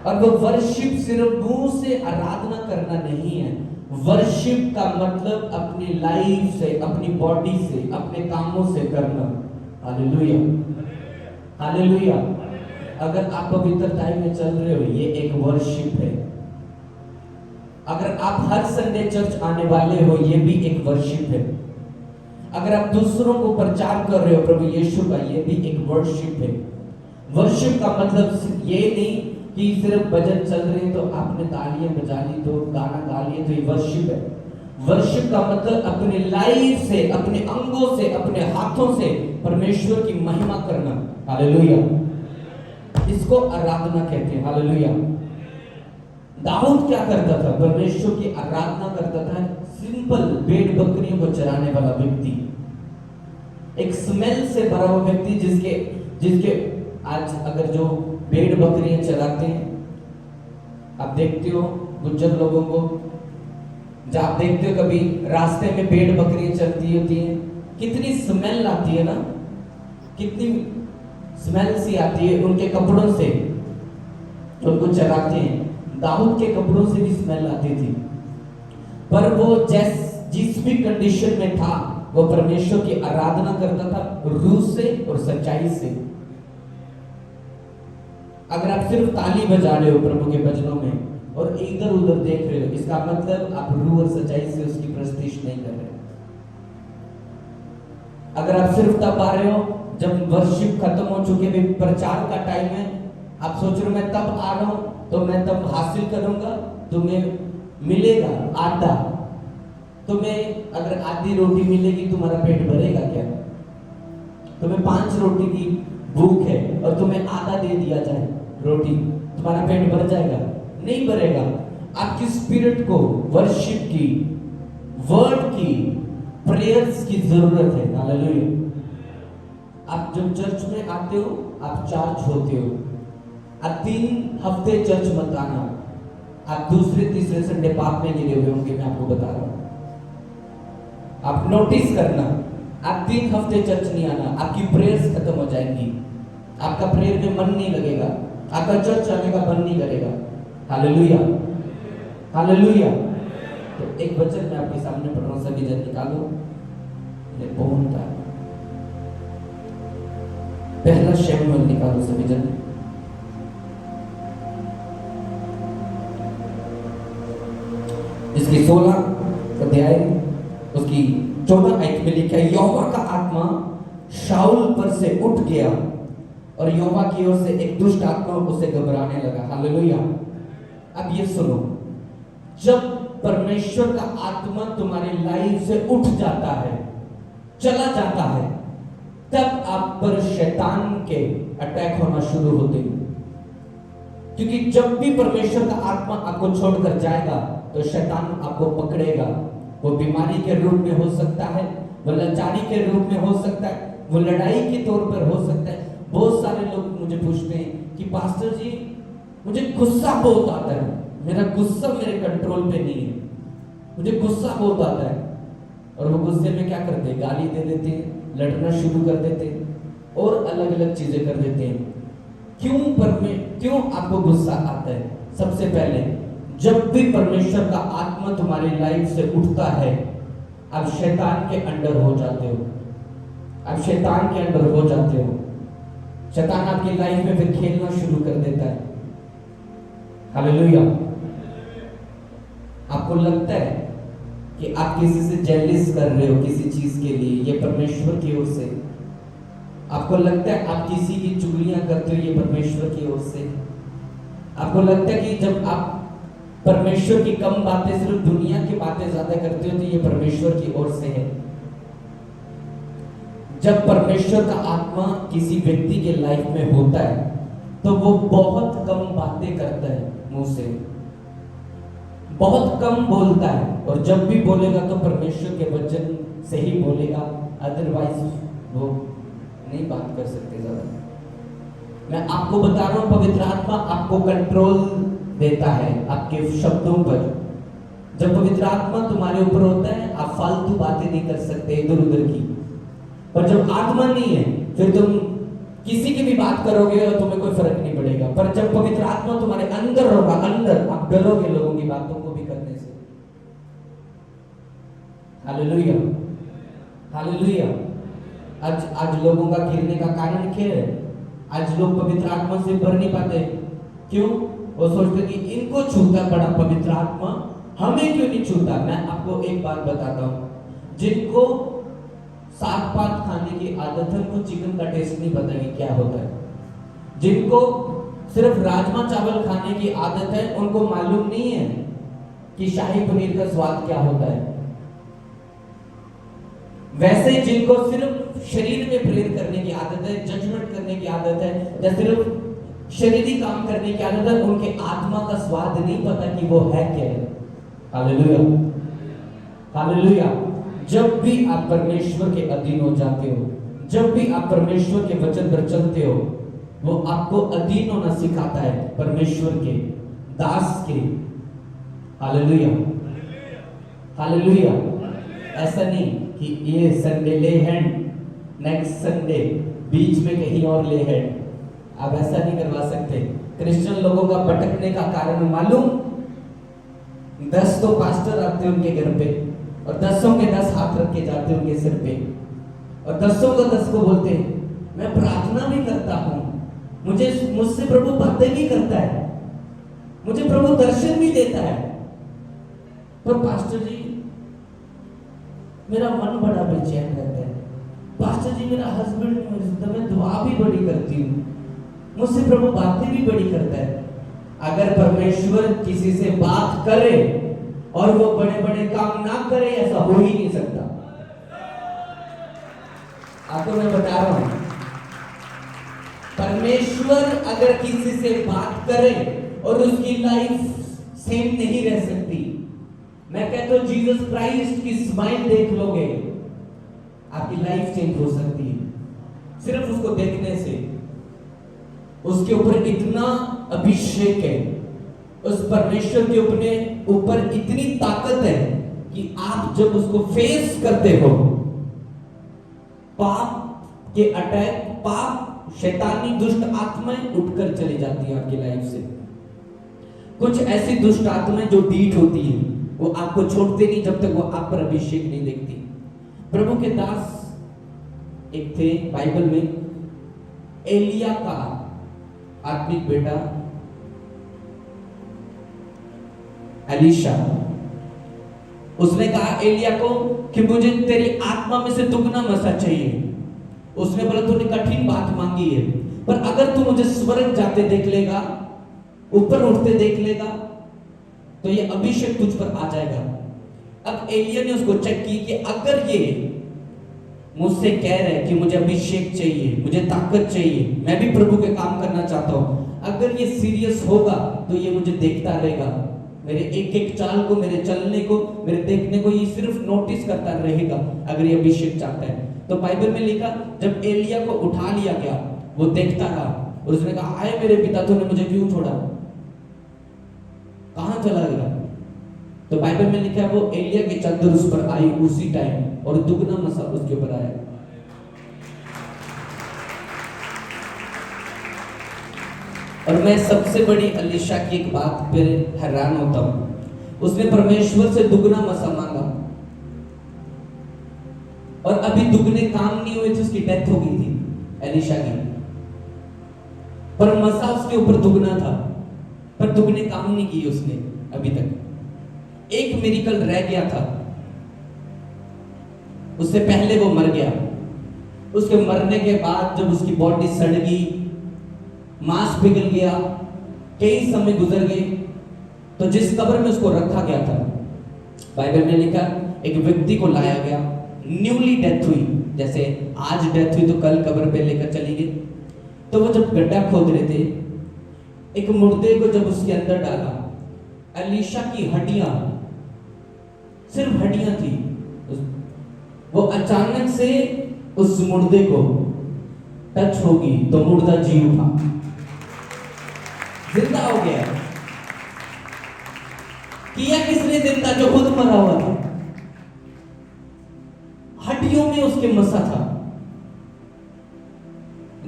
Speaker 1: और वो वर्शिप सिर्फ मुंह से आराधना करना नहीं है। वर्शिप का मतलब अपनी लाइफ से, अपनी बॉडी से, अपने कामों से करना। Hallelujah, hallelujah. अगर आप पवित्रता में चल रहे हो, ये एक वर्शिप है। अगर आप हर संडे चर्च आने वाले हो, ये भी एक वर्शिप है। अगर आप दूसरों को प्रचार कर रहे हो प्रभु यीशु का, ये भी एक वर्शिप है। वर्शिप का मतलब ये नहीं कि सिर्फ भजन चल रहे हैं तो आपने तालियां बजा ली, तो गाना गा लिए, तो ये वर्शिप है। वर्शिप का मतलब अपने लाइफ से, अपने अंगों से, अपने हाथों से परमेश्वर की महिमा करना। हालेलुया। इसको आराधना कहते हैं। हालेलुया। दाऊद क्या करता था? परमेश्वर की आराधना करता था। सिंपल भेड़ बकरियों को चराने वाला व्यक्ति, एक स्मेल से भरा हुआ व्यक्ति, जिसके आज अगर जो भेड़ बकरियां चराते हैं, आप देखते हो गुज्जर लोगों को, जब आप देखते हो कभी रास्ते में भेड़ बकरियां चलती होती हैं, कितनी स्मेल आती है ना, कितनी स्मेल सी आती है उनके कपड़ों से, उनको चराते हैं। दाऊद के कपड़ों से भी स्मेल आती थी, पर वो जिस भी कंडीशन में था, वो परमेश्वर की आराधना करता था रूह से और सच्चाई से। अगर आप सिर्फ ताली बजा रहे हो प्रभु के भजनों में और इधर उधर देख रहे हो, इसका मतलब आप रूह और सच्चाई से उसकी प्रस्तुति नहीं कर रहे। अगर आप सिर्फ तब आ रहे हो जब वर्शिप खत्म हो चुके, प्रचार का टाइम है, आप सोच रहे हो मैं तब आ रहा हूं तो मैं तब हासिल करूंगा, तुम्हें मिलेगा आधा। तुम्हें अगर आधी रोटी मिलेगी, तुम्हारा पेट भरेगा क्या? तुम्हें 5 रोटी की भूख है और तुम्हें आधा दे दिया जाए रोटी, तुम्हारा पेट भर जाएगा? नहीं भरेगा। आपकी स्पिरिट को वर्शिप की, वर्ड की, प्रेयर्स की जरूरत है। हालेलुया। आप जब चर्च में आते हो, आप चार्ज होते हो। आप 3 हफ्ते चर्च मत आना, आप दूसरे तीसरे संडे पाप में गिरे हुए होंगे, मैं आपको बता रहा हूं। आप नोटिस करना, आप 3 हफ्ते चर्च नहीं आना, आपकी प्रेयर्स खत्म हो जाएंगी, आपका प्रेयर में मन नहीं लगेगा, आपका चर्च आने का मन नहीं करेगा। Hallelujah, hallelujah. तो एक वचन मैं आपके सामने पढ़ रहा हूं, सभी जन निकालो। ये बहुत है, पहला शमूएल निकालो सभी जन। इसकी 16 अध्याय उसकी 14 आयत में लिखा है, यहोवा का आत्मा शाऊल पर से उठ गया और यहोवा की ओर से एक दुष्ट आत्मा उसे घबराने लगा। हालेलुया। अब ये सुनो, जब परमेश्वर का आत्मा तुम्हारी लाइफ से उठ जाता है, चला जाता है, तब आप पर शैतान के अटैक होना शुरू होते हैं। क्योंकि जब भी परमेश्वर का आत्मा आपको छोड़कर जाएगा तो शैतान आपको पकड़ेगा। वो बीमारी के रूप में हो सकता है, वो लाचारी के रूप में हो सकता है, वो लड़ाई के तौर पर हो सकता है। बहुत सारे लोग मुझे पूछते हैं कि पास्टर जी मुझे गुस्सा बहुत आता है, मेरा गुस्सा मेरे कंट्रोल पे नहीं है, मुझे गुस्सा बहुत आता है। और वो गुस्से में क्या करते हैं, गाली दे देते हैं, लड़ना शुरू कर देते हैं और अलग अलग चीजें कर देते हैं। क्यों आपको गुस्सा आता है? सबसे पहले, जब भी परमेश्वर का आत्मा तुम्हारी लाइफ से उठता है, आप शैतान के अंडर हो जाते हो, आप शैतान के अंडर हो जाते हो। शैतान आपकी लाइफ में फिर खेलना शुरू कर देता है। हालेलुया। आपको लगता है कि आप किसी से जेलिस कर रहे हो किसी चीज के लिए, ये परमेश्वर की ओर से। आपको लगता है आप किसी की चुगलियां करते हो, ये परमेश्वर की ओर से। आपको लगता है कि जब आप परमेश्वर की कम बातें, सिर्फ दुनिया की बातें ज्यादा करते हो, तो ये परमेश्वर की ओर से है। जब परमेश्वर का आत्मा किसी व्यक्ति के लाइफ में होता है तो वो बहुत कम बातें करता है, मुंह से बहुत कम बोलता है, और जब भी बोलेगा तो परमेश्वर के वचन से ही बोलेगा, अदरवाइज वो नहीं बात कर सकते ज्यादा। मैं आपको बता रहा हूं, पवित्र आत्मा आपको कंट्रोल देता है आपके शब्दों पर। जब पवित्र आत्मा तुम्हारे ऊपर होता है, आप फालतू बातें नहीं कर सकते इधर उधर की। पर जब आत्मा नहीं है, फिर तुम किसी की भी बात करोगे और तुम्हें कोई फर्क नहीं पड़ेगा। पर जब पवित्र आत्मा तुम्हारे अंदर होगा, अंदर, आप डरोगे लोगों की बातों को भी करने से। Hallelujah, hallelujah. आज लोगों का गिरने का कारण क्या है? आज लोग पवित्र आत्मा से भर नहीं पाते। क्यों? वो सोचते कि इनको छूता बड़ा पवित्र आत्मा, हमें क्यों नहीं छूता? मैं आपको एक बात बताता हूं, जिनको साग पात खाने की आदत है उनको चिकन का टेस्ट नहीं पता कि क्या होता है। जिनको सिर्फ राजमा चावल खाने की आदत है उनको मालूम नहीं है कि शाही पनीर का स्वाद क्या होता है। वैसे जिनको सिर्फ शरीर में प्रेयर करने की आदत है, जजमेंट करने की आदत है, या सिर्फ शरीरी काम करने की आदत है, उनके आत्मा का स्वाद नहीं पता कि वो है क्या है। Hallelujah, hallelujah. जब भी आप परमेश्वर के अधीन हो जाते हो, जब भी आप परमेश्वर के वचन पर चलते हो, वो आपको अधीन होना सिखाता है परमेश्वर के दास के। Hallelujah, hallelujah. ऐसा नहीं कि ये संडे ले हैंड, नेक्स्ट संडे बीच में कहीं और ले हैंड, आप ऐसा नहीं करवा सकते। क्रिश्चियन लोगों का भटकने का कारण मालूम? 10 तो पास्टर आते हैं उनके घर पे और 10 के 10 हाथ रख के जाते हैं उनके सिर पे, और 10 को बोलते हैं मैं प्रार्थना भी करता हूं, मुझसे प्रभु बातें भी करता है, मुझे प्रभु दर्शन भी देता है, पर पास्टर जी मेरा मन बड़ा बेचैन रहता है, पास्टर जी मेरा हस्बैंड मैं दुआ भी बड़ी करती हूँ, मुझसे प्रभु बातें भी बड़ी करता है। अगर परमेश्वर किसी से बात करे और वो बड़े बड़े काम ना करे, ऐसा हो ही नहीं सकता। आपको मैं बता रहा हूं, परमेश्वर अगर किसी से बात करे और उसकी लाइफ सेम नहीं रह सकती। मैं कहता हूं जीसस क्राइस्ट की स्माइल देख लोगे, आपकी लाइफ चेंज हो सकती है सिर्फ उसको देखने से। उसके ऊपर इतना अभिषेक है, उस परमेश्वर के अपने ऊपर इतनी ताकत है कि आप जब उसको फेस करते हो, पाप के अटैक, पाप शैतानी दुष्ट आत्माएं उठकर चली जाती है आपकी लाइफ से। कुछ ऐसी दुष्ट आत्माएं जो डीट होती है, वो आपको छोड़ते नहीं जब तक वो आप पर अभिषेक नहीं देखती। प्रभु के दास एक थे बाइबल में, एलिया का आत्मिक बेटा एलीशा। उसने कहा एलिया को कि मुझे तेरी आत्मा में से दुगना मसा चाहिए। उसने बोला तूने कठिन बात मांगी है, पर अगर तू मुझे स्वर्ग जाते देख लेगा, ऊपर उठते देख लेगा, तो ये अभिषेक तुझ पर आ जाएगा। अब एलिया ने उसको चेक की कि अगर ये मुझसे कह रहे कि मुझे अभिषेक चाहिए, मुझे ताकत चाहिए, मैं भी प्रभु के काम करना चाहता हूं, अगर ये सीरियस होगा तो ये मुझे देखता रहेगा, मेरे एक एक चाल को, मेरे चलने को, मेरे देखने को ये सिर्फ नोटिस करता रहेगा अगर ये अभिषेक चाहता है। तो बाइबल में लिखा जब एलिया को उठा लिया गया, वो देखता रहा और उसने कहा आए मेरे पिता, तूने मुझे क्यों छोड़ा, कहां चला गया? तो बाइबल में लिखा है वो एलिया की चादर उस पर आई उसी टाइम और दुगना मसा उसके ऊपर आया। और मैं सबसे बड़ी एलीशा की एक बात पे हैरान होता हूं, उसने परमेश्वर से दुगना मसा मांगा और अभी दुगने काम नहीं हुए थे, उसकी डेथ हो गई थी एलीशा की, पर मसा उसके ऊपर दुगना था, पर दुगने काम नहीं किए उसने अभी तक। एक मिरेकल रह गया था, उससे पहले वो मर गया। उसके मरने के बाद जब उसकी बॉडी सड़ गई, मांस पिघल गया, कई समय गुजर गए, तो जिस कब्र में उसको रखा गया था, बाइबल में लिखा एक व्यक्ति को लाया गया, न्यूली डेथ हुई, जैसे आज डेथ हुई तो कल कब्र पे लेकर चली गई। तो वो जब गड्ढा खोद रहे थे, एक मुर्दे को जब उसके अंदर डाला, एलीशा की हड्डियां, सिर्फ हड्डियां थी, वो अचानक से उस मुर्दे को टच होगी तो मुर्दा जी उठा, जिंदा हो गया। किया किसने जिंदा? जो खुद मरा हुआ था। हड्डियों में उसके मसा था।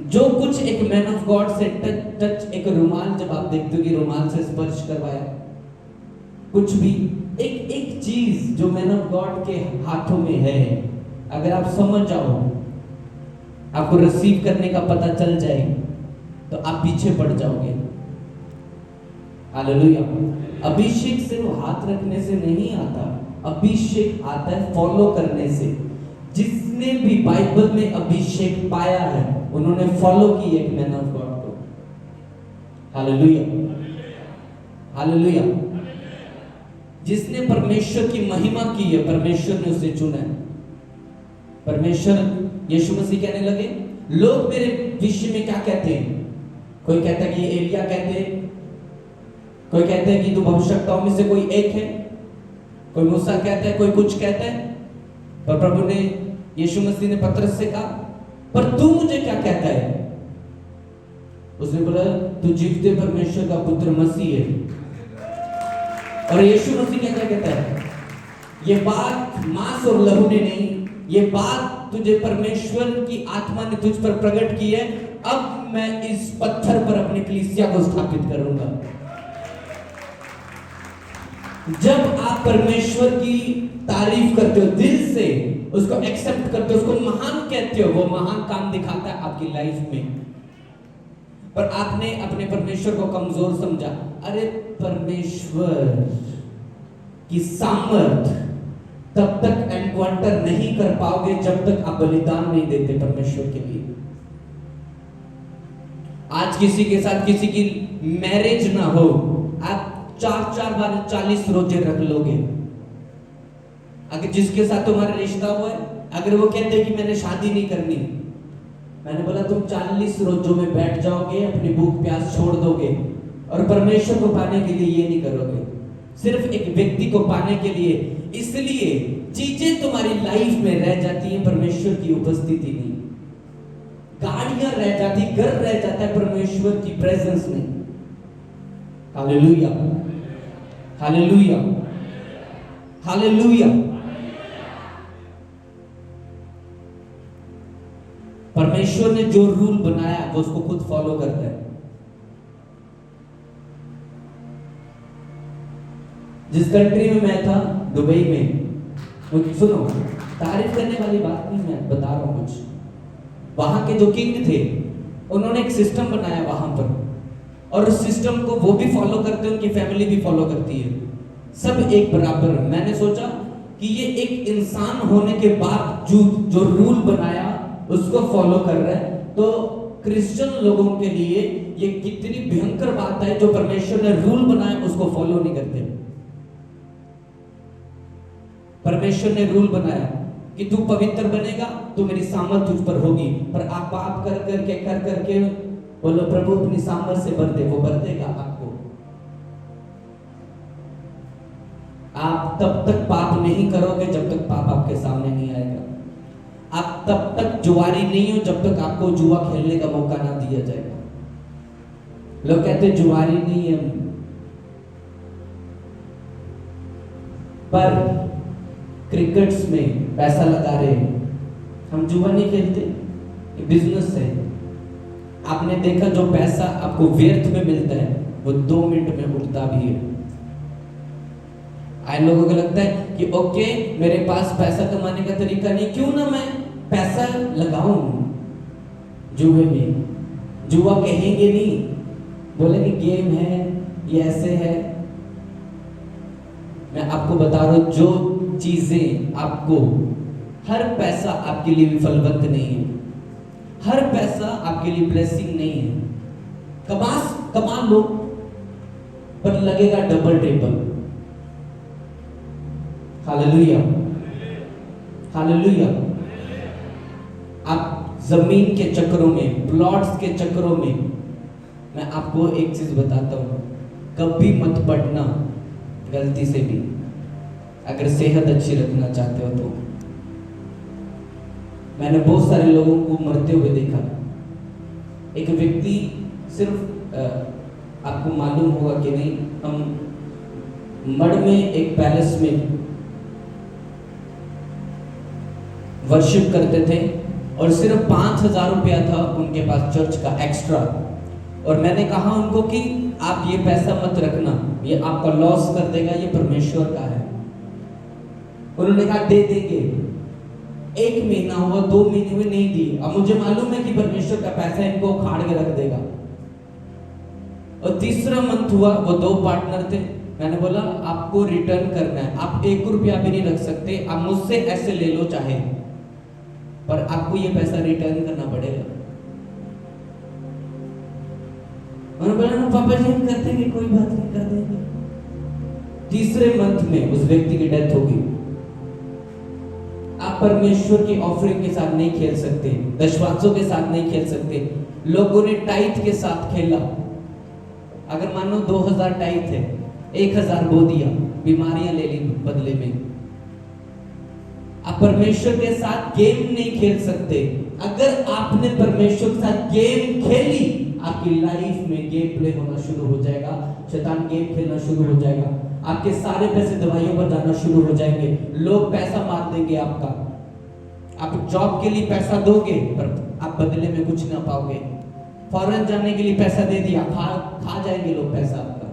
Speaker 1: जो कुछ एक मैन ऑफ गॉड से टच, एक रुमाल, जब आप देखते हो कि रुमाल से स्पर्श करवाया, कुछ भी एक एक चीज जो मैन ऑफ गॉड के हाथों में है, अगर आप समझ जाओ, आपको रिसीव करने का पता चल जाए, तो आप पीछे पड़ जाओगे। हालेलुया। अभिषेक सिर्फ हाथ रखने से नहीं आता, अभिषेक आता है फॉलो करने से। जिसने भी बाइबल में अभिषेक पाया है, उन्होंने फॉलो की एक मैन ऑफ गॉड को। Hallelujah, hallelujah. जिसने परमेश्वर की महिमा की है, परमेश्वर ने उसे चुना है। परमेश्वर, यीशु मसीह कहने लगे, लोग मेरे विषय में क्या कहते हैं? कोई कहता है कि ये एलिया कहते हैं, कोई कहते हैं कि तू भविष्यवक्ताओं में से कोई एक है, कोई मूसा कहता है, कोई कुछ कहता है। पर प्रभु ने, यीशु मसीह ने पतरस से कहा, पर तू मुझे क्या कहता है? उसने बोला, तू जीवते परमेश्वर का पुत्र मसीह है। और यीशु मसीह क्या कहता है? ये बात मांस और लहू ने नहीं, ये बात तुझे परमेश्वर की आत्मा ने तुझ पर प्रकट की है। अब मैं इस पत्थर पर अपनी कलीसिया को स्थापित करूंगा। जब आप परमेश्वर की तारीफ करते हो, दिल से उसको एक्सेप्ट करते हो, उसको महान कहते हो, वो महान काम दिखाता है आपकी लाइफ में। पर आपने अपने परमेश्वर को कमजोर समझा। अरे परमेश्वर की सामर्थ तब तक एनकाउंटर नहीं कर पाओगे जब तक आप बलिदान नहीं देते परमेश्वर के लिए। आज किसी के साथ किसी की मैरिज ना हो, आप 4-4 बार 40 रोजे रख लोगे। अगर जिसके साथ तुम्हारा रिश्ता हुआ है, अगर वो कहते कि मैंने शादी नहीं करनी, मैंने बोला तुम 40 रोजों में बैठ जाओगे, अपनी भूख प्यास छोड़ दोगे और परमेश्वर को पाने के लिए ये नहीं करोगे, सिर्फ एक व्यक्ति को पाने के लिए। इसलिए चीजें तुम्हारी लाइफ में रह जाती है, परमेश्वर की उपस्थिति नहीं। गाड़ियां रह जाती, घर रह जाता है, परमेश्वर की प्रेजेंस नहीं। Hallelujah, hallelujah, hallelujah. परमेश्वर ने जो रूल बनाया वो उसको खुद फॉलो करता है। जिस कंट्री में मैं था, दुबई में, सुनो, तारीफ करने वाली बात नहीं, मैं बता रहा हूं कुछ। वहां के जो किंग थे, उन्होंने एक सिस्टम बनाया वहां पर, और उस सिस्टम को वो भी फॉलो करते हैं, उनकी फैमिली भी फॉलो करती है, सब एक बराबर। मैंने सोचा कि ये एक इंसान होने के बावजूद जो रूल बनाया उसको फॉलो कर रहा है, तो क्रिश्चियन लोगों के लिए ये कितनी भयंकर बात है, जो परमेश्वर ने रूल बनाया उसको फॉलो नहीं करते। परमेश्वर ने रूल बनाया कि तू पवित्र बनेगा तो मेरी सामर्थ तुझ पर होगी, पर आप पाप कर करके बोलो प्रभु अपनी सामर्थ से भर दे, वो भर देगा आपको। आप तब तक पाप नहीं करोगे जब तक पाप आपके सामने नहीं आएगा। आप तब तक जुआरी नहीं हो जब तक आपको जुआ खेलने का मौका ना दिया जाएगा। लोग कहते जुआरी नहीं है, पर क्रिकेट्स में पैसा लगा रहे हैं, हम जुआ नहीं खेलते, ये बिजनेस है। आपने देखा जो पैसा आपको व्यर्थ में मिलता है वो 2 मिनट में उड़ता भी है। आए लोगों को लगता है कि ओके मेरे पास पैसा कमाने का तरीका नहीं, क्यों ना मैं पैसा लगाऊं जुए में। जुआ कहेंगे नहीं, बोलेंगे गेम है, ये ऐसे है। मैं आपको बता रहा हूं, जो चीजें आपको, हर पैसा आपके लिए विफलवंत नहीं है, हर पैसा आपके लिए ब्लेसिंग नहीं है। कमा लो, पर लगेगा डबल ट्रिपल। Hallelujah, hallelujah. आप जमीन के चक्करों में, प्लॉट्स के चक्करों में, मैं आपको एक चीज बताता हूं, कभी मत पढ़ना गलती से भी, अगर सेहत अच्छी रखना चाहते हो तो। मैंने बहुत सारे लोगों को मरते हुए देखा। एक व्यक्ति सिर्फ आपको मालूम होगा कि नहीं, हम मड में एक पैलेस में वर्शिप करते थे, और सिर्फ 5,000 रुपया था उनके पास चर्च का एक्स्ट्रा। और मैंने कहा उनको कि आप ये पैसा मत रखना, ये आपका लॉस कर देगा, ये परमेश्वर का है। उन्होंने कहा दे देंगे। 1 महीना हुआ, 2 महीने में नहीं दी। अब मुझे मालूम है कि परमेश्वर का पैसा इनको खाड़ के रख देगा। और तीसरा मंथ हुआ, वो 2 पार्टनर थे। मैंने बोला आपको रिटर्न करना है, आप 1 रुपया भी नहीं रख सकते, आप मुझसे ऐसे ले लो चाहे, पर आपको ये पैसा रिटर्न करना पड़ेगा। उन्होंने बोला ना पापा जी हम कर देंगे, कोई बात नहीं, कर देंगे। तीसरे मंथ में उस व्यक्ति की डेथ हो गई। आप परमेश्वर की ऑफरिंग के साथ नहीं खेल सकते, दशवांशों के साथ नहीं खेल सकते। लोगों ने टाइट के साथ खेला। अगर मानो 2000 टाइट है, 1000 बो दिया, बीमारियां ले ली बदले में। आप परमेश्वर के साथ गेम नहीं खेल सकते। अगर आपने परमेश्वर के साथ गेम खेली, आपकी लाइफ में गेम प्ले होना शुरू हो जाएगा, शैतान गेम खेलना शुरू हो जाएगा, आपके सारे पैसे दवाइयों पर जाना शुरू हो जाएंगे, लोग पैसा मार देंगे आपका। आप जॉब के लिए पैसा दोगे पर आप बदले में कुछ ना पाओगे। फॉरेन जाने के लिए पैसा दे दिया, खा जाएंगे लोग पैसा आपका।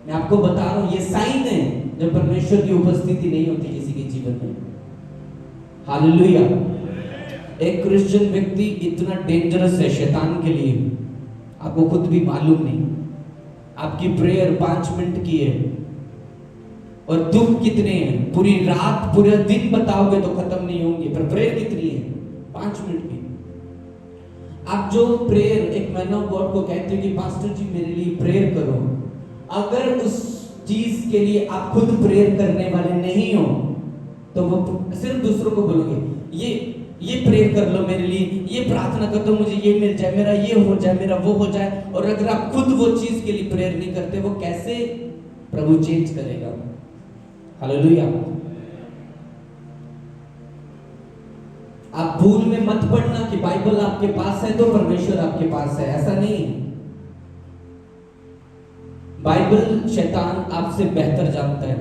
Speaker 1: मैं आपको बता रहा हूं, ये साइन है जब परमेश्वर की उपस्थिति नहीं होती किसी के जीवन में। हालेलुया। एक क्रिश्चियन व्यक्ति इतना डेंजरस है शैतान के लिए, आपको खुद भी मालूम नहीं। आपकी प्रेयर 5 मिनट की है और दुख कितने हैं, पूरी रात पूरे दिन बताओगे तो खत्म नहीं होंगे, पर प्रेयर कितनी है 5 मिनट की। आप जो प्रेयर एक मैन ऑफ गॉड को कहते हो कि पास्टर जी मेरे लिए प्रेयर करो, अगर उस चीज के लिए आप खुद प्रेयर करने वाले नहीं हो तो वो सिर्फ दूसरों को बोलोगे ये प्रेयर कर लो मेरे लिए, ये प्रार्थना कर दो मुझे ये मिल जाए, मेरा ये हो जाए, मेरा वो हो जाए। और अगर आप खुद वो चीज के लिए प्रेयर नहीं करते, वो कैसे प्रभु चेंज करेगा। हालेलुया। आप भूल में मत पड़ना कि बाइबल आपके पास है तो परमेश्वर आपके पास है, ऐसा नहीं। बाइबल शैतान आपसे बेहतर जानता है।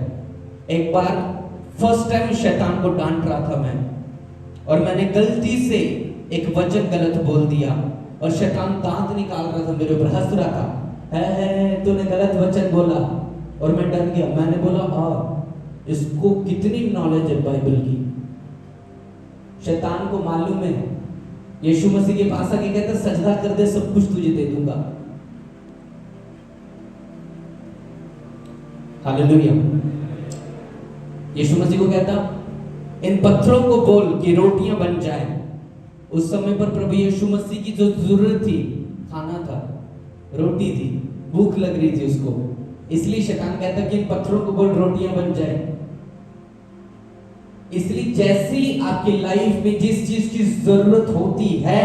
Speaker 1: एक बार फर्स्ट टाइम शैतान को डांट रहा था मैं, और मैंने गलती से एक वचन गलत बोल दिया और शैतान दांत निकाल रहा था, मेरे ऊपर हंस रहा था, है तूने गलत वचन बोला। और मैं डर गया। मैंने बोला इसको कितनी नॉलेज है बाइबल की। शैतान को मालूम है, यीशु मसीह के पास आके कहता सजदा कर दे, सब कुछ तुझे दे दूंगा। हालेलुया। यीशु मसीह को कहता इन पत्थरों को बोल कि रोटियां बन जाए। उस समय पर प्रभु यीशु मसीह की जो जरूरत थी खाना था, रोटी थी, भूख लग रही थी उसको, इसलिए शैतान कहता कि इन पत्थरों को बोल रोटियां बन जाए। इसलिए जैसी आपकी लाइफ में जिस चीज की जरूरत होती है,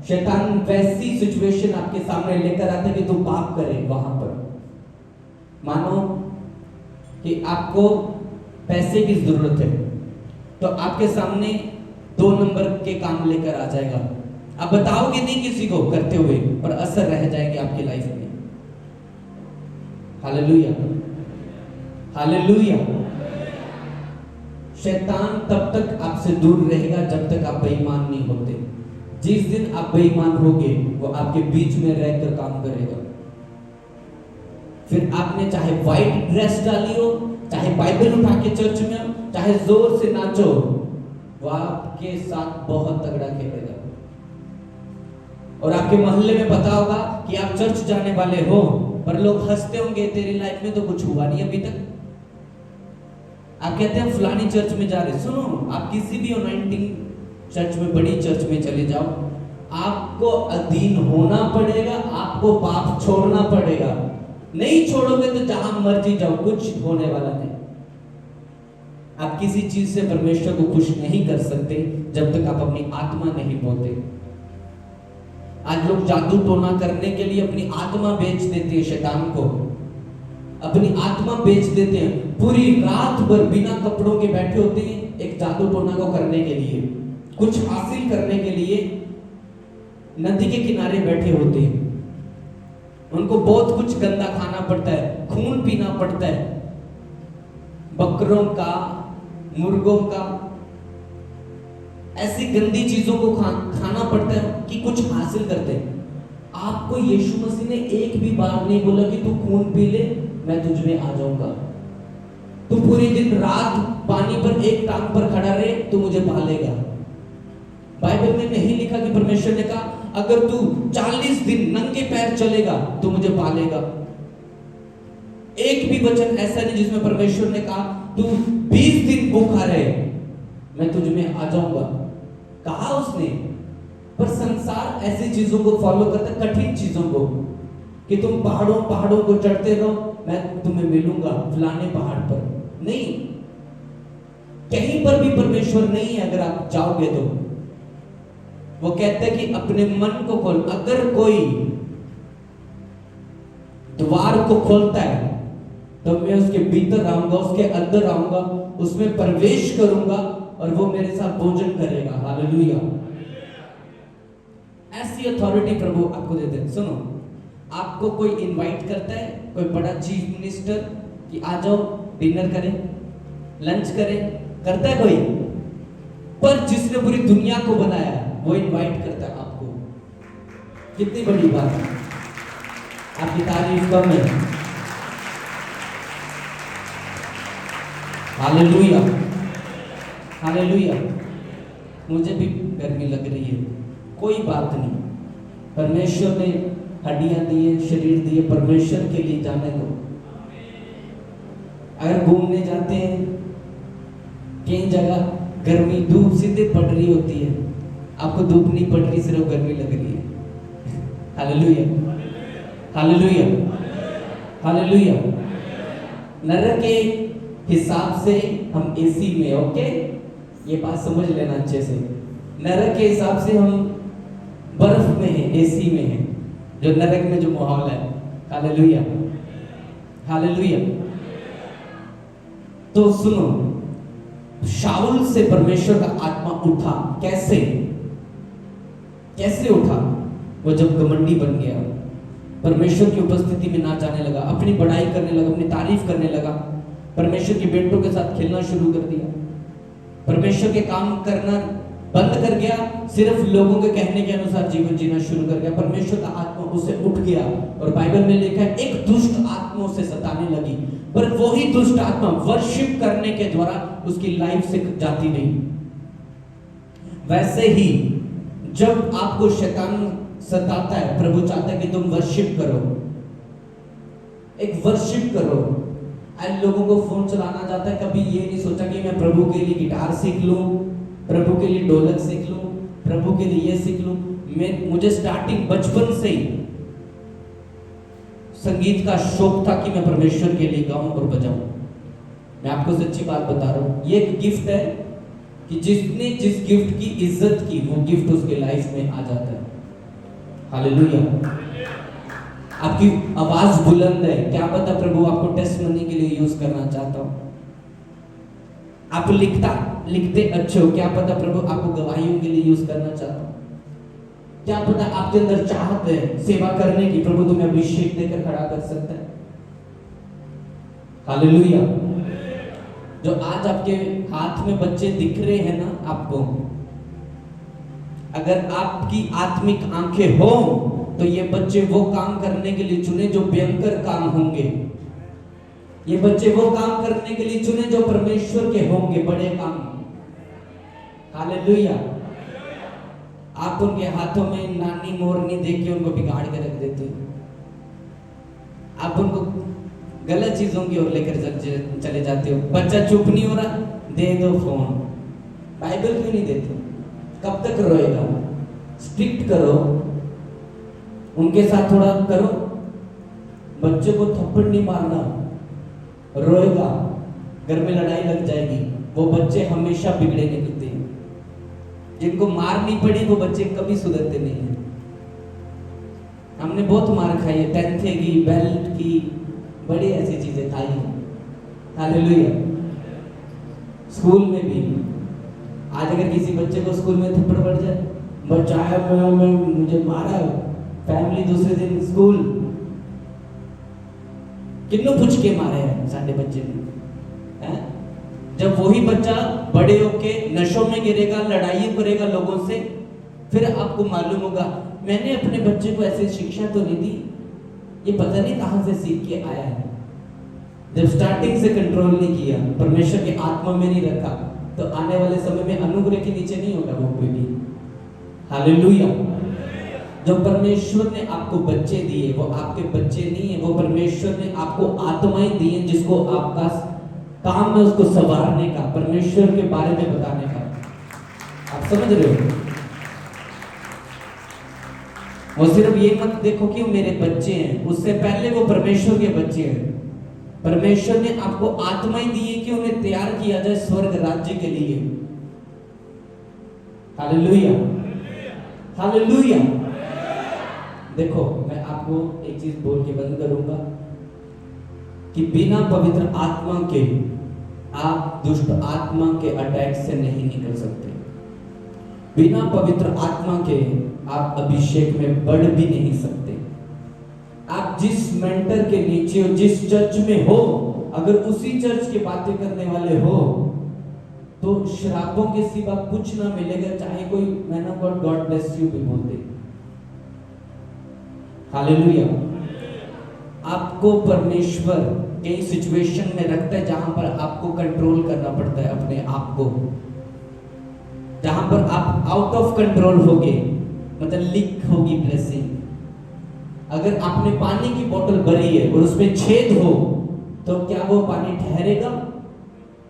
Speaker 1: शैतान वैसी सिचुएशन आपके सामने लेकर आता है कि तू पाप करे। वहां पर मानो कि आपको पैसे की जरूरत है, तो आपके सामने 2 नंबर के काम लेकर आ जाएगा। आप बताओगे नहीं किसी को करते हुए, पर असर रह जाएंगे आपकी लाइफ में। Hallelujah, hallelujah. शैतान तब तक आपसे दूर रहेगा जब तक आप बेईमान नहीं होते। जिस दिन आप बेईमान होगे, वो आपके बीच में रहकर काम करेगा। फिर आपने चाहे व्हाइट ड्रेस डाली हो, चाहे बाइबल उठा के चर्च में हो, चाहे जोर से नाचो, वो आपके साथ बहुत तगड़ा खेलेगा। और आपके मोहल्ले में पता होगा कि आप चर्च जाने वाले हो, पर लोग हंसते होंगे, तेरी लाइफ में तो कुछ हुआ नहीं अभी तक। आप कहते हैं फलानी चर्च में जा रहे। सुनो, आप किसी भी अनॉइंटिंग चर्च में, बड़ी चर्च में चले जाओ, आपको अधीन होना पड़ेगा, आपको पाप छोड़ना पड़ेगा। नहीं छोड़ोगे तो जहां मर्जी जाओ, कुछ होने वाला नहीं। आप किसी चीज से परमेश्वर को खुश नहीं कर सकते जब तक आप अपनी आत्मा नहीं बोते। आज लोग जादू टोना करने के लिए अपनी आत्मा बेच देते हैं शैतान को, अपनी आत्मा बेच देते हैं। पूरी रात भर बिना कपड़ों के बैठे होते हैं एक जादू टोना को करने के लिए, कुछ हासिल करने के लिए नदी के किनारे बैठे होते हैं। उनको बहुत कुछ गंदा खाना पड़ता है, खून पीना पड़ता है, बकरों का, मुर्गों का, ऐसी गंदी चीजों को खाना पड़ता है कि कुछ हासिल करते हैं। आपको यीशु मसीह ने एक भी बार नहीं बोला कि तू खून पी ले, मैं तुझ में आ जाऊंगा। तू पूरी दिन रात पानी पर एक टांग पर खड़ा रहे, तू मुझे पालेगा। बाइबल में नहीं लिखा कि परमेश्वर ने कहा अगर तू 40 दिन नंगे पैर चलेगा तो मुझे पालेगा। एक भी वचन ऐसा नहीं जिसमें परमेश्वर ने कहा तू 20 दिन भूखा रहे, मैं तुझ में आ जाऊंगा। कहा उसने, पर संसार ऐसी चीजों को फॉलो करता है, कठिन चीजों को, कि तुम पहाड़ों को चढ़ते रहो, मैं तुम्हें मिलूंगा फलाने पहाड़ पर। नहीं, कहीं पर भी परमेश्वर नहीं है। अगर आप जाओगे तो वो कहते हैं कि अपने मन को खोल। अगर कोई द्वार को खोलता है तो मैं उसके भीतर आऊंगा, उसके अंदर आऊंगा, उसमें प्रवेश करूंगा और वो मेरे साथ भोजन करेगा। हालेलुया। ऐसी अथॉरिटी प्रभु आपको देते हैं। सुनो, आपको कोई इनवाइट करता है, कोई बड़ा चीफ मिनिस्टर, कि आ जाओ डिनर करें, लंच करें, करता है कोई? पर जिसने पूरी दुनिया को बनाया वो इनवाइट करता है आपको। कितनी बड़ी बात है, आपकी तारीफ कम है। Hallelujah, hallelujah. मुझे भी गर्मी लग रही है, कोई बात नहीं। परमेश्वर ने हड्डियां दी है, शरीर दिए, परमेश्वर के लिए जाने दो। अगर घूमने जाते हैं कई जगह, गर्मी धूप सीधे पड़ रही होती है, आपको धूप नहीं पड़ रही, सिर्फ गर्मी लग रही है। Hallelujah, hallelujah, hallelujah. नरक के हिसाब से हम एसी में, ओके, ये बात समझ लेना अच्छे से। नरक के हिसाब से हम बर्फ में हैं, एसी में हैं, जो नरक में जो माहौल है। Hallelujah, hallelujah. तो सुनो, शाऊल से परमेश्वर का आत्मा उठा। कैसे? कैसे उठा? वो जब घमंडी बन गया, परमेश्वर की उपस्थिति में ना जाने लगा, अपनी बड़ाई करने लगा, अपनी तारीफ करने लगा, परमेश्वर के बेटों के साथ खेलना शुरू कर दिया, परमेश्वर के काम करना बंद कर गया, सिर्फ लोगों के कहने के अनुसार जीवन जीना शुरू कर गया। परमेश्वर का आत्मा उससे उठ गया और बाइबल में लिखा है एक दुष्ट आत्मा उसे सताने लगी, पर वही दुष्ट आत्मा वर्शिप करने के द्वारा उसकी लाइफ से जाती नहीं। वैसे ही जब आपको शैतान सताता है, प्रभु चाहता है कि तुम वर्शिप करो, एक वर्शिप करो। आज लोगों को फोन चलाना जाता है, कभी ये नहीं सोचा कि मैं प्रभु के लिए गिटार सीख लूं, प्रभु के लिए ढोलक सीख लूं, प्रभु के लिए ये सीख लूं। मुझे स्टार्टिंग बचपन से ही संगीत का शौक था कि मैं परमेश्वर के लिए गाऊं और बजाऊं। मैं आपको सच्ची बात बता रहा हूं, ये एक गिफ्ट है कि जिसने जिस गिफ्ट की इज्जत की वो गिफ्ट उसके लाइफ में आ जाता है। हालेलुया। आपकी आवाज बुलंद है, क्या पता प्रभु आपको टेस्टमनी के लिए यूज करना चाहता हो। आप लिखते अच्छे हो, क्या पता प्रभु आपको गवाहियों के लिए यूज करना चाहता हो। क्या पता आपके अंदर चाहत है सेवा करने की, प्रभु तुम्हें अभिषेक देकर खड़ा कर सकता है। हालेलुया। जो आज आपके हाथ में बच्चे दिख रहे हैं ना आपको, अगर आपकी आत्मिक आंखें हो तो ये बच्चे वो काम करने के लिए चुने जो भयंकर काम होंगे। ये बच्चे वो काम करने के लिए चुने जो परमेश्वर के होंगे, बड़े काम। हालेलुया। आप उनके हाथों में नानी मोरनी देख के उनको बिगाड़ के रख देते हो। आप उनको गलत चीजों की ओर लेकर चले जाते हो। बच्चा चुप नहीं हो रहा, दे दो फोन। बाइबल क्यों नहीं देते? कब तक रोएगा? स्ट्रिक्ट करो, उनके साथ थोड़ा करो। बच्चे को थप्पड़ नहीं मारना, रोएगा, घर में लड़ाई लग जाएगी। वो बच्चे हमेशा बिगड़े निकलते हैं। जिनको मार नहीं पड़ी वो बच्चे कभी सुधरते नहीं हैं। हमने बहुत मार खाई है, टेंथे की, बेल्ट की, बड़ी ऐसी चीजें खाई हैं। हालेलुया। स्कूल में भी आज अगर किसी बच्चे को स्कूल में थप्पड़ पड़ जाए, बच्चा है मुझे मारा, फैमिली दूसरे दिन स्कूल किन्नू पूछ के मारे हैं साढ़े बच्चे ने। जब वही बच्चा बड़े होके नशों में गिरेगा, लड़ाई करेगा लोगों से, फिर आपको मालूम होगा मैंने अपने बच्चे को ऐसी शिक्षा तो नहीं दी, ये पता नहीं कहां से सीख के आया है। जब स्टार्टिंग से कंट्रोल नहीं किया, परमेश्वर के आत्मा में नहीं रखा, तो आने वाले समय में अनुग्रह के नीचे नहीं होगा वो कोई भी। हालेलुया। जो परमेश्वर ने आपको बच्चे दिए वो आपके बच्चे नहीं है, वो परमेश्वर ने आपको आत्माएं दी हैं जिसको आपका काम है उसको संवारने का, परमेश्वर के बारे में बताने का। आप समझ रहे हो? वो सिर्फ ये मत देखो कि वो मेरे बच्चे हैं, उससे पहले वो परमेश्वर के बच्चे हैं। परमेश्वर ने आपको आत्माएं दी है कि उन्हें तैयार किया जाए स्वर्ग राज्य के लिए। हालेलुया। हालेलुया। देखो मैं आपको एक चीज बोल के बंद करूंगा कि बिना पवित्र आत्मा के आप दुष्ट आत्मा के अटैक से नहीं निकल सकते। बिना पवित्र आत्मा के आप अभिषेक में बढ़ भी नहीं सकते। आप जिस मेंटर के नीचे हो, जिस चर्च में हो, अगर उसी चर्च की बातें करने वाले हो तो श्रापों के सिवा कुछ ना मिलेगा, चाहे कोई man of God God bless you भी बोल दे। हालेलुया। आपको परमेश्वर कई सिचुएशन में रखता है जहां पर आपको कंट्रोल करना पड़ता है अपने आप को, जहां पर आप आउट ऑफ कंट्रोल होगे, मतलब लीक होगी ब्लेसिंग। अगर आपने पानी की बोतल भरी है और उसमें छेद हो तो क्या वो पानी ठहरेगा?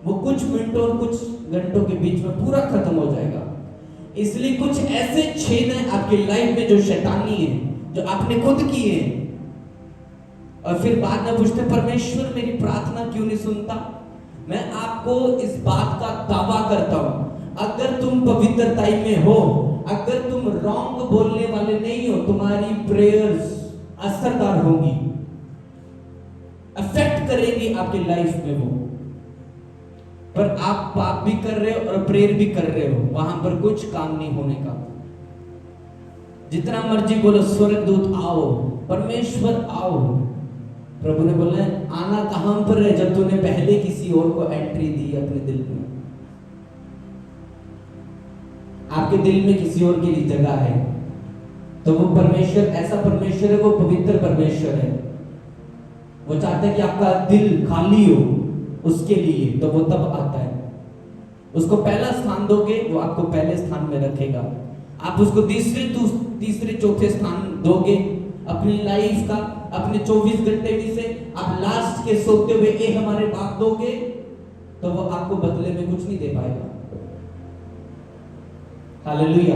Speaker 1: वो कुछ मिनटों और कुछ घंटों के बीच में पूरा खत्म हो जाएगा। इसलिए कुछ ऐसे छेद हैं आपकी लाइफ में जो शैतानी है, जो आपने खुद किए हैं, और फिर बाद में पूछते परमेश्वर मेरी प्रार्थना क्यों नहीं सुनता। मैं आपको इस बात का दावा करता हूं, अगर तुम पवित्रताई में हो, अगर तुम रॉन्ग बोलने वाले नहीं हो, तुम्हारी प्रेयर्स असरदार होंगी, अफेक्ट करेंगी आपकी लाइफ में वो। पर आप पाप भी कर रहे हो और प्रेयर भी कर रहे हो, वहां पर कुछ काम नहीं होने का। जितना मर्जी बोलो स्वर्गदूत आओ, परमेश्वर आओ। प्रभु ने बोला आना कहां पर है, जब तूने पहले किसी और को एंट्री दी अपने दिल में। आपके दिल में किसी और की जगह है, तो वो परमेश्वर ऐसा परमेश्वर है, वो पवित्र परमेश्वर है। वो चाहता है कि आपका दिल खाली हो उसके लिए, तो वो तब आता है। उसको पहला स्थान दोगे, वो आपको पहले स्थान में रखेगा। आप उसको तीसरे चौथे स्थान दोगे अपनी लाइफ का, अपने 24 घंटे में से आप लास्ट के सोते हुए ए हमारे बाप दोगे, तो वो आपको बदले में कुछ नहीं दे पाएगा। हालेलुया।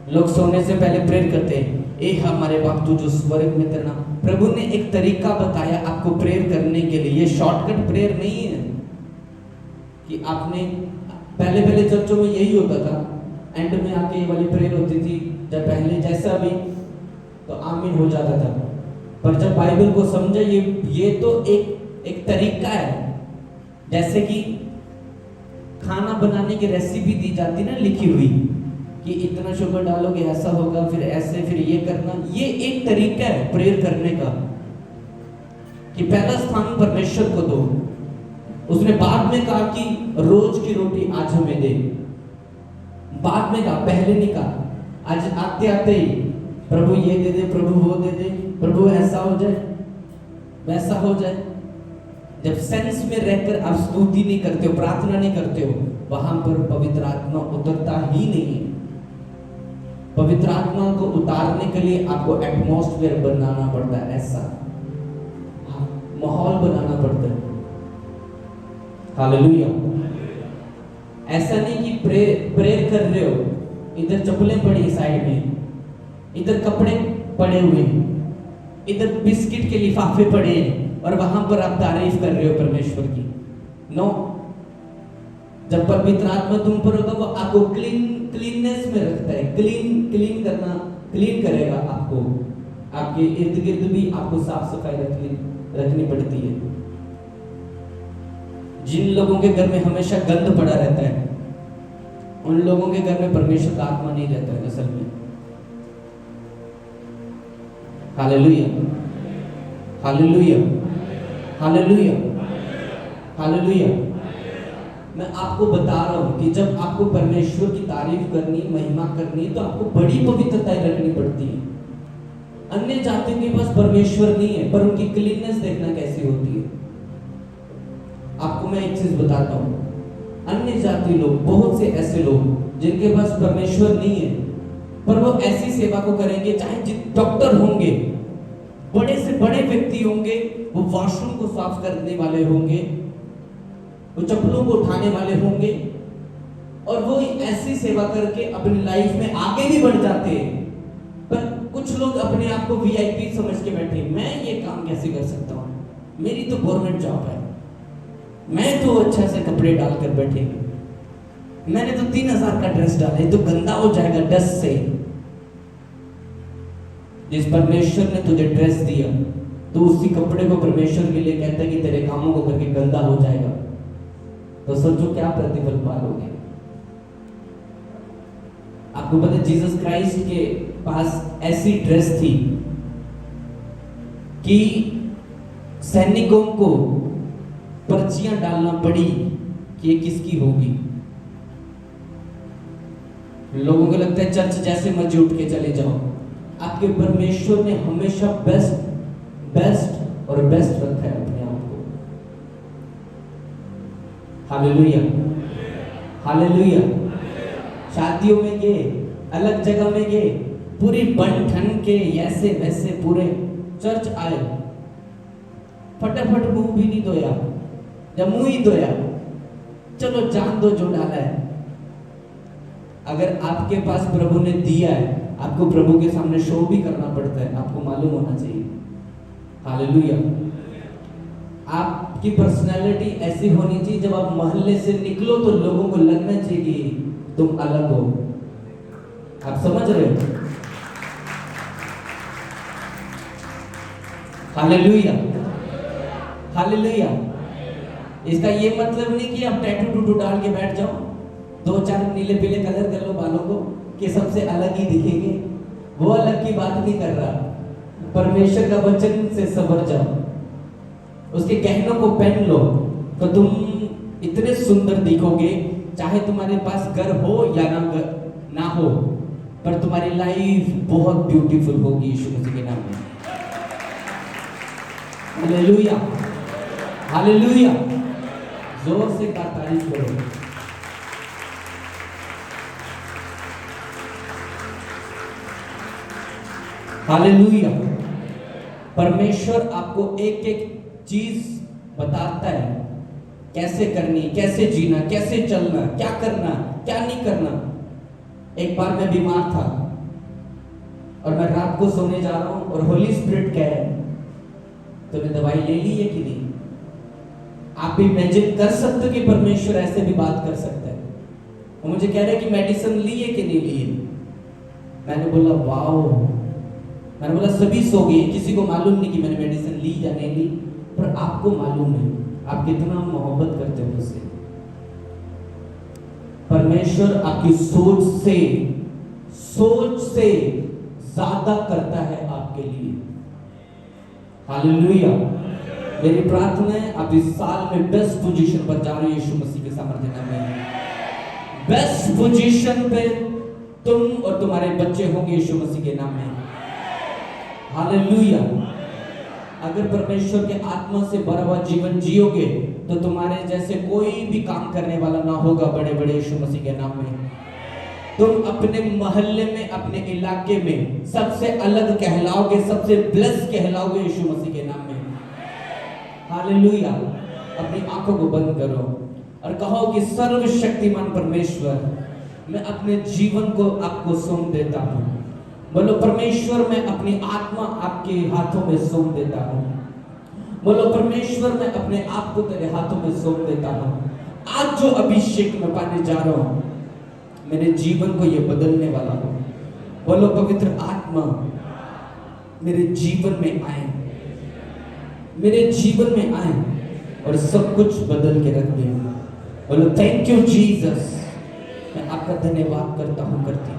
Speaker 1: लोग सोने से पहले प्रेयर करते हैं, ए हमारे बाप तू जो स्वर्ग में तेरा। प्रभु ने एक तरीका बताया आपको प्रेयर करने के लिए। ये शॉर्टकट प्रेयर नहीं है कि आपने पहले चर्चों में यही होता था, एंड में आके ये वाली प्रेयर होती थी, जब पहले जैसा भी तो आमीन हो जाता था। पर जब बाइबल को समझे, ये तो एक तरीका है। जैसे कि खाना बनाने की रेसिपी दी जाती ना लिखी हुई, कि इतना शुगर डालोगे ऐसा होगा, फिर ऐसे, फिर ये करना। ये एक तरीका है प्रेयर करने का, कि पहला स्थान परमेश्वर को दो। उसने बाद में कहा कि रोज की रोटी आज हमें दे। बाद में कहा, पहले नहीं कहा। आज आते आते ही प्रभु ये दे दे, प्रभु वो दे दे, प्रभु ऐसा हो जाए, वैसा हो जाए। जब सेंस में रहकर आप स्तुति नहीं करते हो, प्रार्थना नहीं करते हो, वहां पर पवित्र आत्मा उतरता ही नहीं है। पवित्र आत्मा को उतारने के लिए आपको एटमॉस्फेयर बनाना पड़ता है, ऐसा माहौल बनाना पड़ता है। हालेलुया। ऐसा नहीं कि प्रेयर कर रहे हो, इधर चप्पलें पड़ी साइड में, इधर कपड़े पड़े हुए, इधर बिस्किट के लिफाफे पड़े हैं, और वहां पर आप तारीफ कर रहे हो परमेश्वर की। नो, जब पवित्र आत्मा तुम पर होगा, वो आपको क्लीननेस में रखता है। क्लीन करेगा आपको। आपके इर्द गिर्द भी आपको साफ सफाई रखनी पड़ती है। जिन लोगों के घर में हमेशा गंद पड़ा रहता है, उन लोगों के घर में परमेश्वर का आत्मा नहीं रहता है असल में। Hallelujah, hallelujah, hallelujah, hallelujah. मैं आपको बता रहा हूं कि जब आपको परमेश्वर की तारीफ करनी, महिमा करनी, तो आपको बड़ी पवित्रता रखनी पड़ती है। अन्य जातियों के पास परमेश्वर नहीं है, पर उनकी क्लीननेस देखना कैसी होती है। आपको मैं एक चीज बताता हूं, अन्य जाति लोग, बहुत से ऐसे लोग जिनके पास परमेश्वर नहीं है, पर वो ऐसी सेवा को करेंगे, चाहे डॉक्टर होंगे, बड़े से बड़े व्यक्ति होंगे, वो वॉशरूम को साफ करने वाले होंगे, वो चप्पलों को उठाने वाले होंगे, और वो ऐसी सेवा करके अपनी लाइफ में आगे भी बढ़ जाते हैं। पर कुछ लोग अपने आप को वीआईपी समझ के बैठे, मैं ये काम कैसे कर सकता हूँ, मेरी तो गवर्नमेंट जॉब है, मैं तो अच्छा से कपड़े डालकर बैठेंगे, मैंने तो 3000 का ड्रेस डाला है, तो गंदा हो जाएगा डस्ट से। जिस परमेश्वर ने तुझे ड्रेस दिया, तो उसी कपड़े को परमेश्वर के लिए कहता है कि तेरे कामों को करके गंदा हो जाएगा, तो सोचो क्या प्रतिफल पालोगे। आपको पता है जीसस क्राइस्ट के पास ऐसी ड्रेस थी कि सैनिकों को पर्चियां डालना पड़ी कि ये किसकी होगी। लोगों को लगता है चर्च जैसे मर्जी उठ के चले जाओ। आपके परमेश्वर ने हमेशा बेस्ट और बेस्ट रखा है अपने आप को। Hallelujah, hallelujah. शादियों में गए, अलग जगह में गए, पूरी बन ठन के ऐसे वैसे पूरे चर्च आए, फटाफट मुंह भी नहीं धोया, जब मुंह ही धोया, चलो जान दो जो डाला है। अगर आपके पास प्रभु ने दिया है, आपको प्रभु के सामने शो भी करना पड़ता है, आपको मालूम होना चाहिए। हालेलुया। आपकी पर्सनालिटी ऐसी होनी चाहिए, जब आप मोहल्ले से निकलो तो लोगों को लगना चाहिए कि तुम अलग हो। आप समझ रहे हो? Hallelujah, hallelujah. इसका ये मतलब नहीं कि आप टैटू टूटू डाल के बैठ जाओ, 2-4 नीले पीले कलर कर लो बालों को कि सबसे अलग ही दिखेंगे। वो अलग की बात नहीं कर रहा। परमेश्वर का वचन से सबर जाओ, उसके कहनों को पहन लो, तो तुम इतने सुंदर दिखोगे। चाहे तुम्हारे पास घर हो या ना हो, पर तुम्हारी लाइफ बहुत ब्यूटीफुल होगी यीशु मसीह के नाम में। Hallelujah, hallelujah. जोर से का तारीफ करो। हालेलुया। परमेश्वर आपको एक एक चीज बताता है, कैसे करनी, कैसे जीना, कैसे चलना, क्या करना, क्या नहीं करना। एक बार मैं बीमार था और मैं रात को सोने जा रहा हूं और होली स्पिरिट कह रहा है, तूने दवाई ले ली है कि नहीं? आप भी इमेजिन कर सकते हो कि परमेश्वर ऐसे भी बात कर सकता है। वो मुझे कह रहे कि मेडिसिन ली है कि नहीं ली है। मैंने बोला वाओ, मैंने बोला सभी सो गए, किसी को मालूम नहीं कि मैंने मेडिसिन ली या नहीं ली, पर आपको मालूम है। आप कितना मोहब्बत करते हो उससे। परमेश्वर आपकी सोच से ज्यादा करता है आपके लिए। हालेलुया। मेरी प्रार्थना है आप इस साल में बेस्ट पोजीशन पर जा रहे हो यीशु मसीह के सामर्थ्य नाम में। बेस्ट पोजीशन पे तुम और तुम्हारे बच्चे होंगे यीशु मसीह के नाम में। हालेलुया। अगर परमेश्वर के आत्मा से भरा हुआ जीवन जियोगे तो तुम्हारे जैसे कोई भी काम करने वाला ना होगा बड़े बड़े यीशु मसीह के नाम में। तुम अपने मोहल्ले में, अपने इलाके में सबसे अलग कहलाओगे, सबसे ब्लेस कहलाओगे यीशु मसीह के नाम में। हालेलुया। अपनी आंखों को बंद करो और कहो कि सर्वशक्तिमान परमेश्वर, मैं अपने जीवन को आपको सौंप देता हूँ। बोलो परमेश्वर, मैं अपनी आत्मा आपके हाथों में सौंप देता हूँ। बोलो परमेश्वर, मैं अपने आप को तेरे हाथों में सौंप देता हूँ। आज जो अभिषेक मैं पाने जा रहा हूँ, मेरे जीवन को ये बदलने वाला हो। बोलो पवित्र आत्मा मेरे जीवन में आए, मेरे जीवन में आए और सब कुछ बदल के रख दे। बोलो थैंक यू जीसस, मैं आपका धन्यवाद करता हूँ, करती हूँ।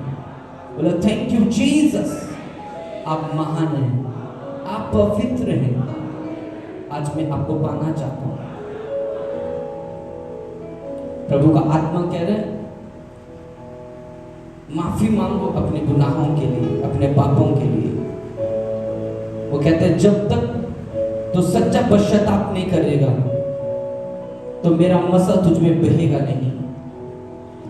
Speaker 1: बोलो थैंक यू जीसस, आप महान हैं, आप पवित्र हैं। आज मैं आपको पाना चाहता हूँ। प्रभु का आत्मा कह रहे हैं माफी मांगो अपने गुनाहों के लिए, अपने पापों के लिए। वो कहते हैं जब तक तो सच्चा पश्चाताप नहीं करेगा तो मेरा मसा तुझ में बहेगा नहीं।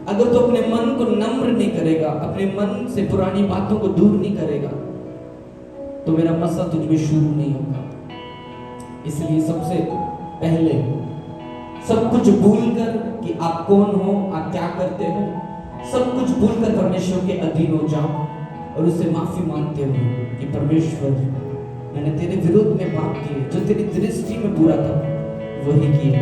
Speaker 1: अगर तो अपने मन को नम्र नहीं करेगा, अपने मन से पुरानी बातों को दूर नहीं करेगा, तो मेरा मसा तुझ में शुरू नहीं होगा। इसलिए सबसे पहले सब कुछ भूलकर कि आप कौन हो, आप क्या करते हो, सब कुछ भूलकर परमेश्वर के अधीन हो जाओ और उससे माफी मांगते हो कि परमेश्वर, मैंने तेरे विरुद्ध में पाप किए, जो तेरी दृष्टि में बुरा था वही किए।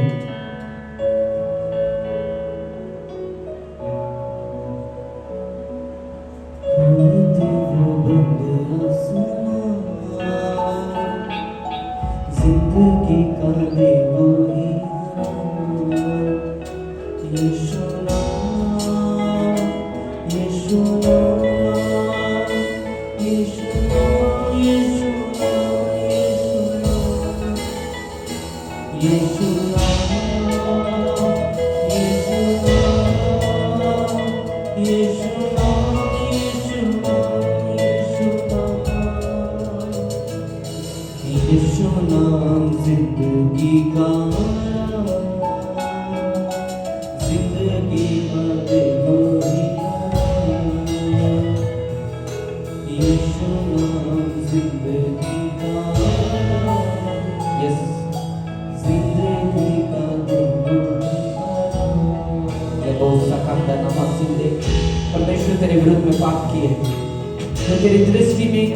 Speaker 1: जिंदगी का दे वही यीशु नाम, यीशु नाम, यीशु नाम, यीशु नाम, यीशु नाम, यीशु नाम, यीशु नाम, यीशु नाम, यीशु नाम जिंदगी का, जिंदगी का देवरी, यीशु नाम जिंदगी का, यस जिंदगी का देवरी। बहुत सकांदा नमाज़िंदे। परमेश्वर तेरे विरुद्ध में पाप किए, जो तेरी दृष्टि में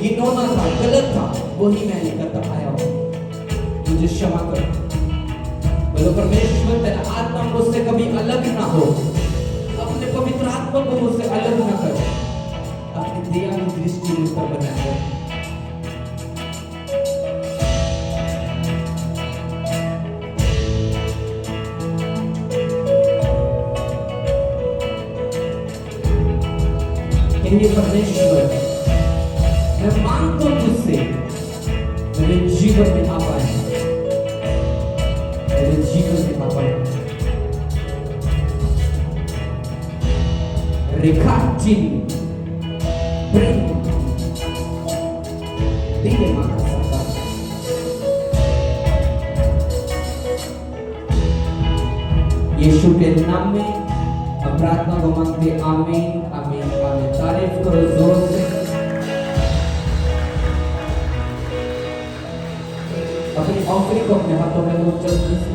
Speaker 1: घिनौना था, गलत था, वही मैंने करता आया हूँ, मुझे क्षमा कर। बोलो परमेश्वर, तेरा आत्मा मुझसे कभी अलग ना हो, अपने पवित्र आत्मा को मुझसे अलग ना कर, अपनी दया की दृष्टि मुझ पर बना कर। कहिए परमेश्वर, मैं मांगता हूं तुझसे मेरे जीवन में आ पाए, मेरे जीवन में आ पाए। Ricardini Primo Dile Makasaka यीशु के नाम में हम प्रार्थना को मांगते, आमीन आमीन आमीन। तारीफ करो जोर से। अपनी ऑफरिंग को अपने हाथों में लो जल्दी से।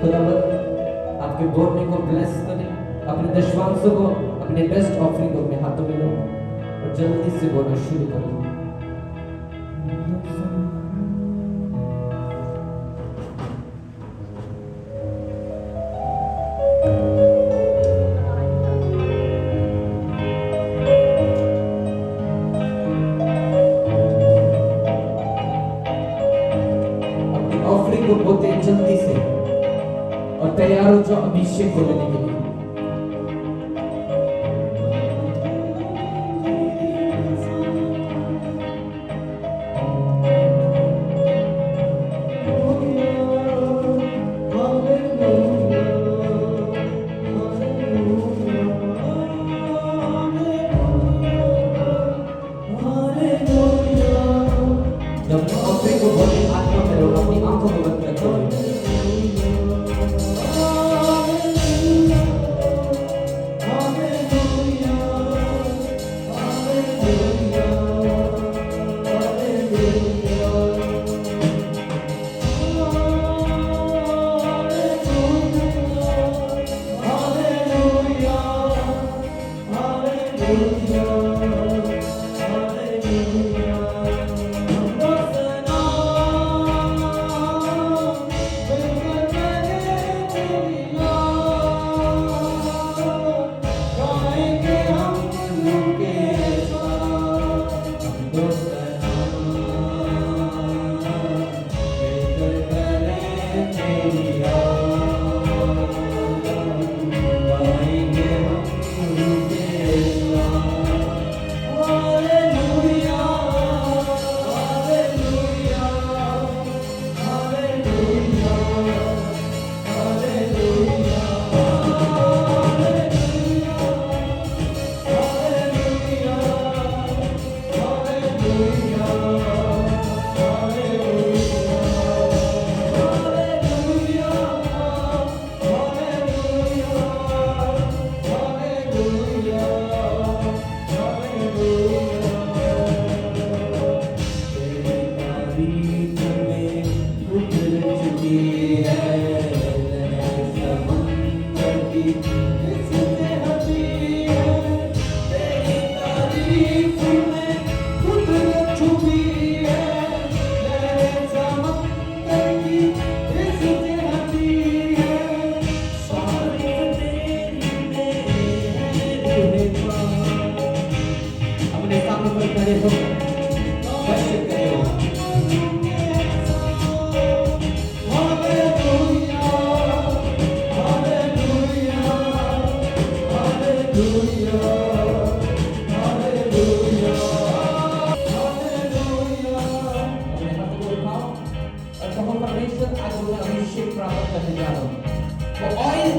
Speaker 1: खुदावंद आपके बोलने को ब्लेस करें, अपने दशवांशों को, अपने बेस्ट ऑफरिंग को अपने हाथों में लो और जल्दी से बोलना शुरू करो। अपनी ऑफरिंग को बोलते जल्दी से और तैयार हो जाओ अभिषेक को लेने के लिए।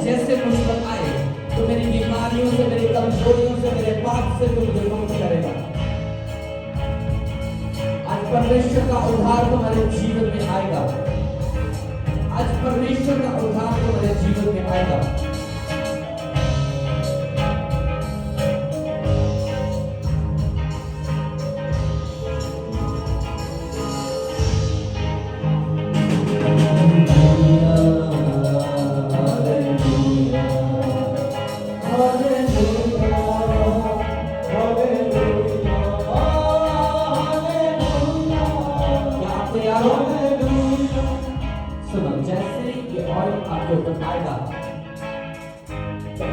Speaker 1: जैसे मुझ पर आए तो मेरी बीमारियों से, मेरी कमजोरियों से, मेरे पाप से तुम मुक्त करेगा। आज परमेश्वर का उद्धार तुम्हारे जीवन में आएगा। आज परमेश्वर का उद्धार तुम्हारे जीवन में आएगा।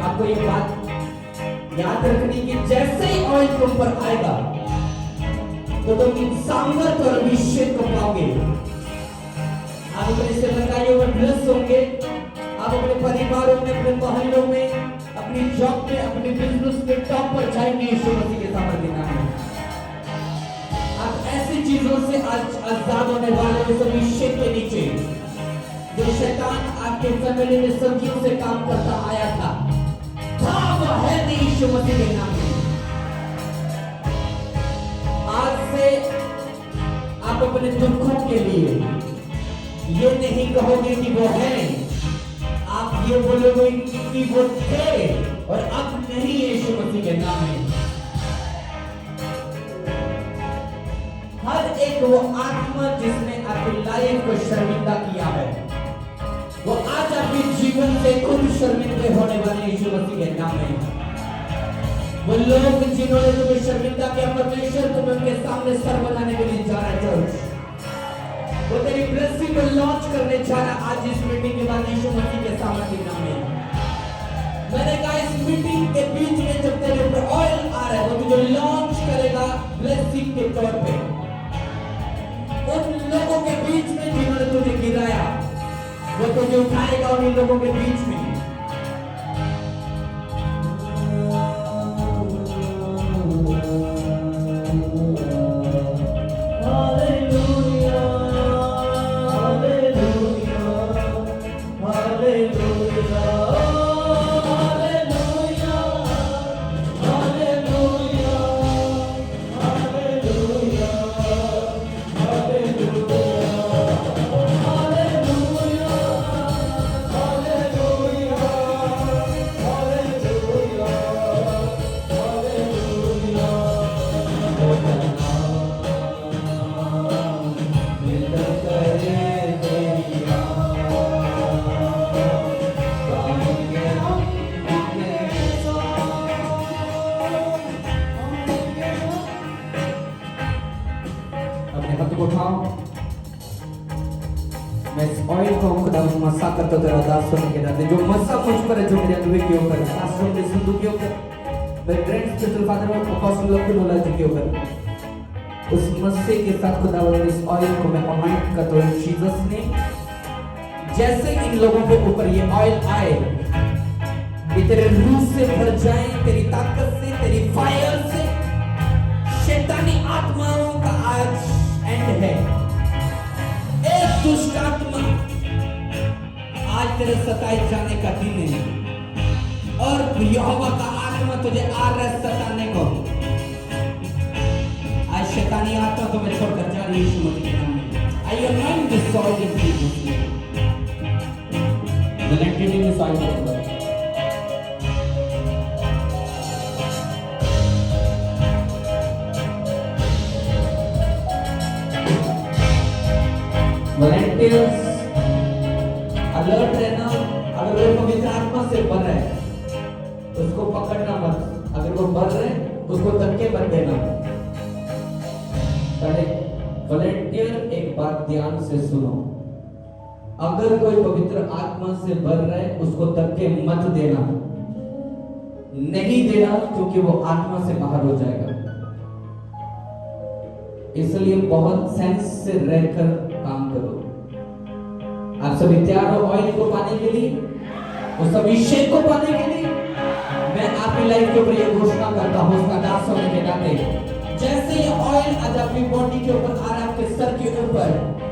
Speaker 1: आपको ये बात याद रखनी कि जैसे ही ऑयल तुम पर आएगा तो तुम इन सामर्थ और अभिषेक को पाओगे। आप अपने सेवकाइयों में ब्लेस होंगे, आप अपने परिवारों में, अपने मोहल्लों में, अपनी जॉब में, अपने बिजनेस में टॉप पर जाएंगे यीशु मसीह के सामर्थ्य के नाम में। आज आजाद होने वाले उस अभिषेक के नीचे जो शैतान आपके फैमिली में सदियों से काम करता आया था वो है नहीं यीशु मसीह के नाम में। आज से आप अपने दुखों के लिए ये नहीं कहोगे कि वो है, आप ये बोलोगे कि वो थे और अब नहीं यीशु मसीह के नाम में। हर एक वो आत्मा जिसने आपकी लाइफ को शर्मिंदा किया है वो आज आपके जीवन से खुद शर्मिंदे होने वाले यीशु मसीह के नाम में। वो लोग जिन्होंने तुम्हें शर्मिंदा किया परमेश्वर तुम्हें उनके सामने सर बनाने के लिए जा रहा है चर्च। वो तेरी ब्लेसिंग को लॉन्च करने जा रहा है आज इस मीटिंग के बाद यीशु मसीह के सामने के नाम में। मैंने कहा इस मीटिंग के बीच में जब तेरे ऊपर ऑयल आ रहा है वो तुझे लॉन्च करेगा ब्लेसिंग के तौर पे उन लोगों के बीच में जिन्होंने तुझे गिराया वो तुझे उठाएगा उन लोगों के बीच में। मसा करता तेरा दास होने के नाते जो मसा मुझ पर है जो मेरे अगुवे के ऊपर पास्टर के सिंधु के ऊपर मेरे ग्रैंड स्पिरिचुअल फादर और अपोस्टल लोग के नॉलेज के ऊपर उस मस्से के साथ खुदावंद इस ऑयल को मैं अमाइंट करता हूं जीसस ने। जैसे इन लोगों के ऊपर ये ऑयल आए ये तेरे रूह से भर जाए तेरी ताकत से तेरी फायर से। शैतानी आत्माओं का आज एंड है। एक दुष्ट आत्मा आज तेरे सताए जाने का दिन है और यहोवा का आत्मा तुझे आ रहा है सताने को। आज शैतानी आत्मा तुम्हें छोड़कर जा रही है यीशु मसीह के नाम में। I anoint this soil in Jesus name. The activity is all volunteers alert रहना। अगर वो पवित्र आत्मा से भर रहा है उसको पकड़ना मत। अगर वो भर रहे उसको धक्के मत देना। वॉलंटियर एक बात ध्यान से सुनो। अगर कोई पवित्र आत्मा से भर रहा है उसको धक्के मत देना। नहीं देना क्योंकि वो आत्मा से बाहर हो जाएगा। इसलिए बहुत सेंस से रहकर काम करो। आप सभी तैयार हो ऑयल को पाने के लिए, उस अभिषेक को पाने के लिए? मैं आपकी लाइफ के ऊपर ये घोषणा करता हूँ उसका दास होने के नाते। जैसे ये ऑयल आज आपकी बॉडी के ऊपर आ रहा है आपके सर के ऊपर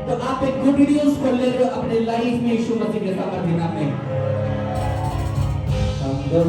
Speaker 1: तो आप एक गुड न्यूज को ले रहे हो अपने लाइफ में यीशु मसीह के सामर्थ्य नाम में। हम तो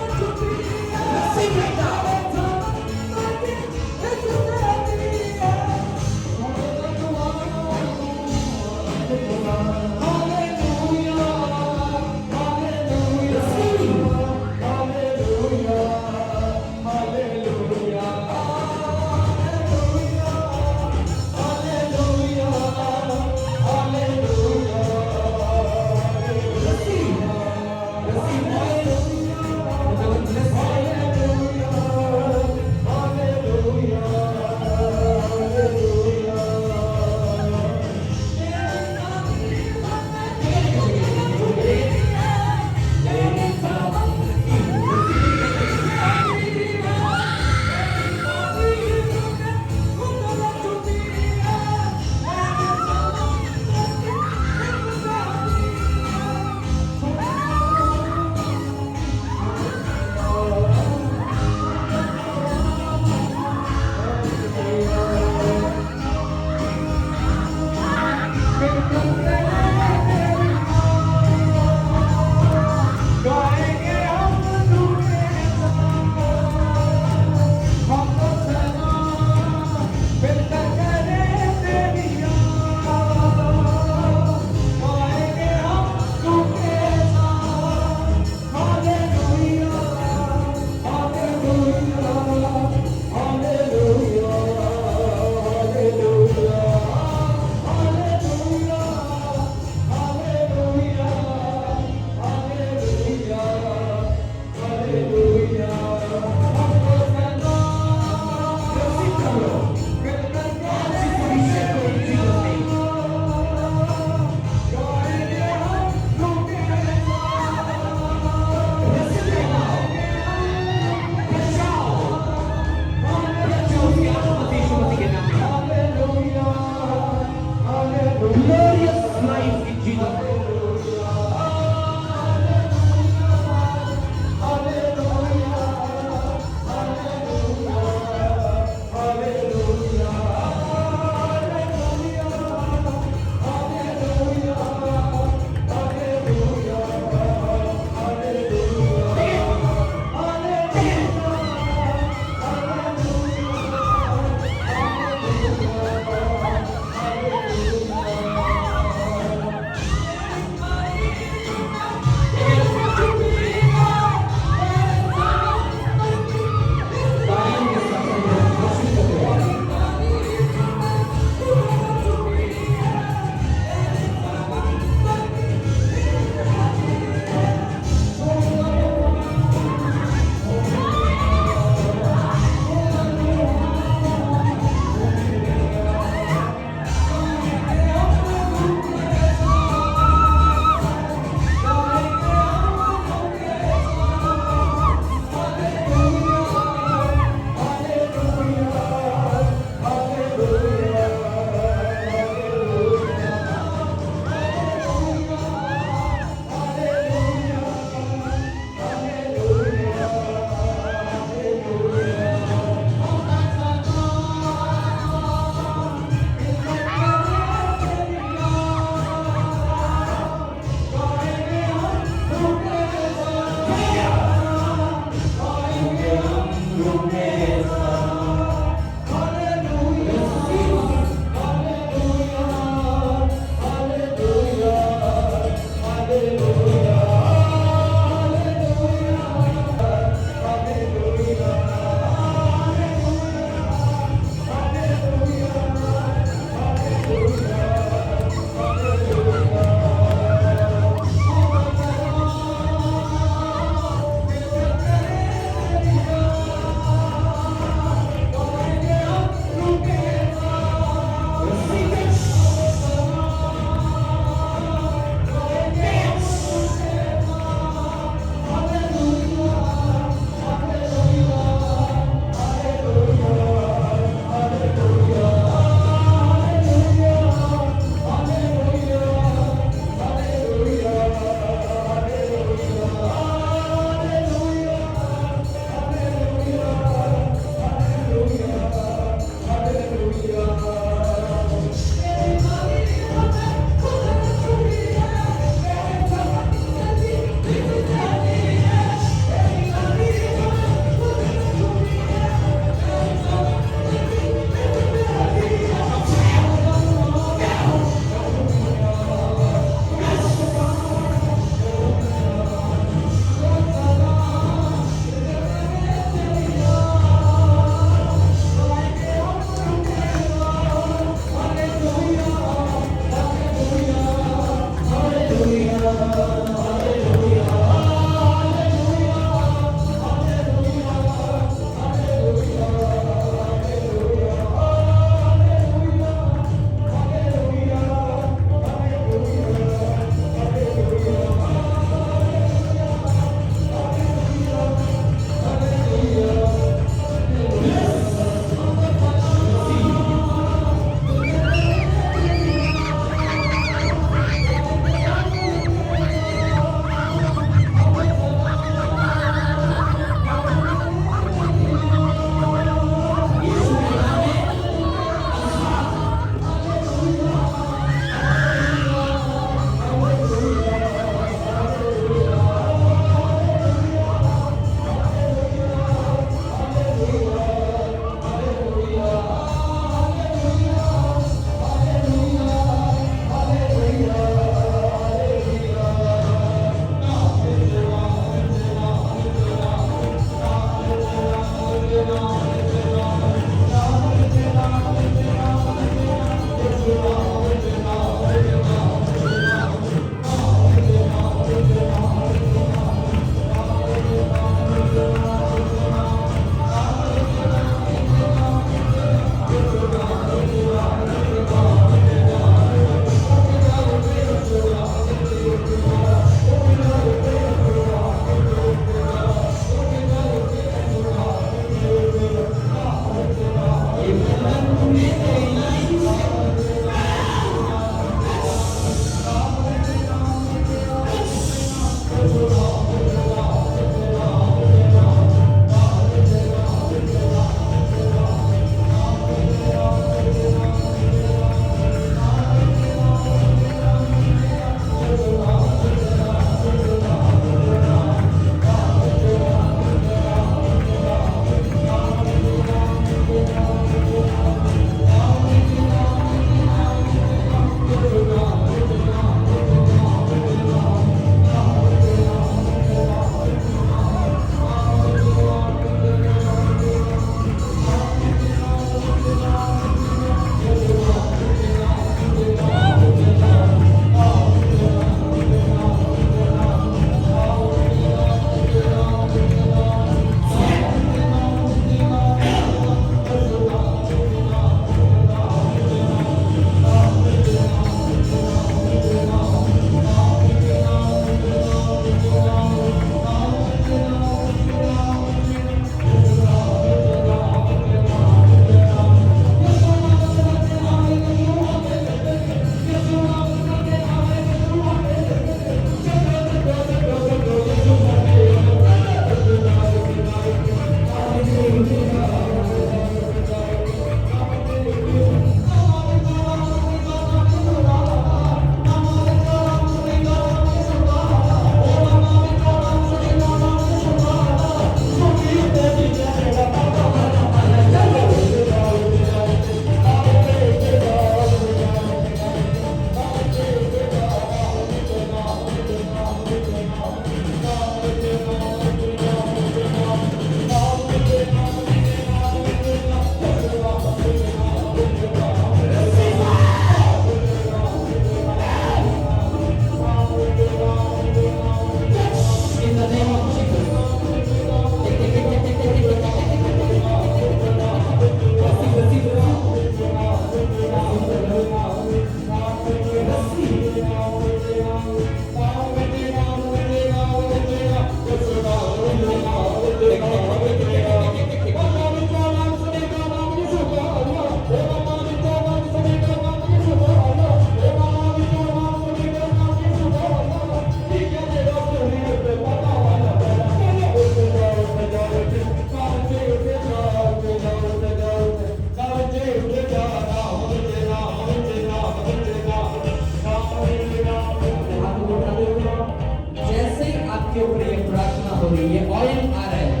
Speaker 1: आ रहे हैं,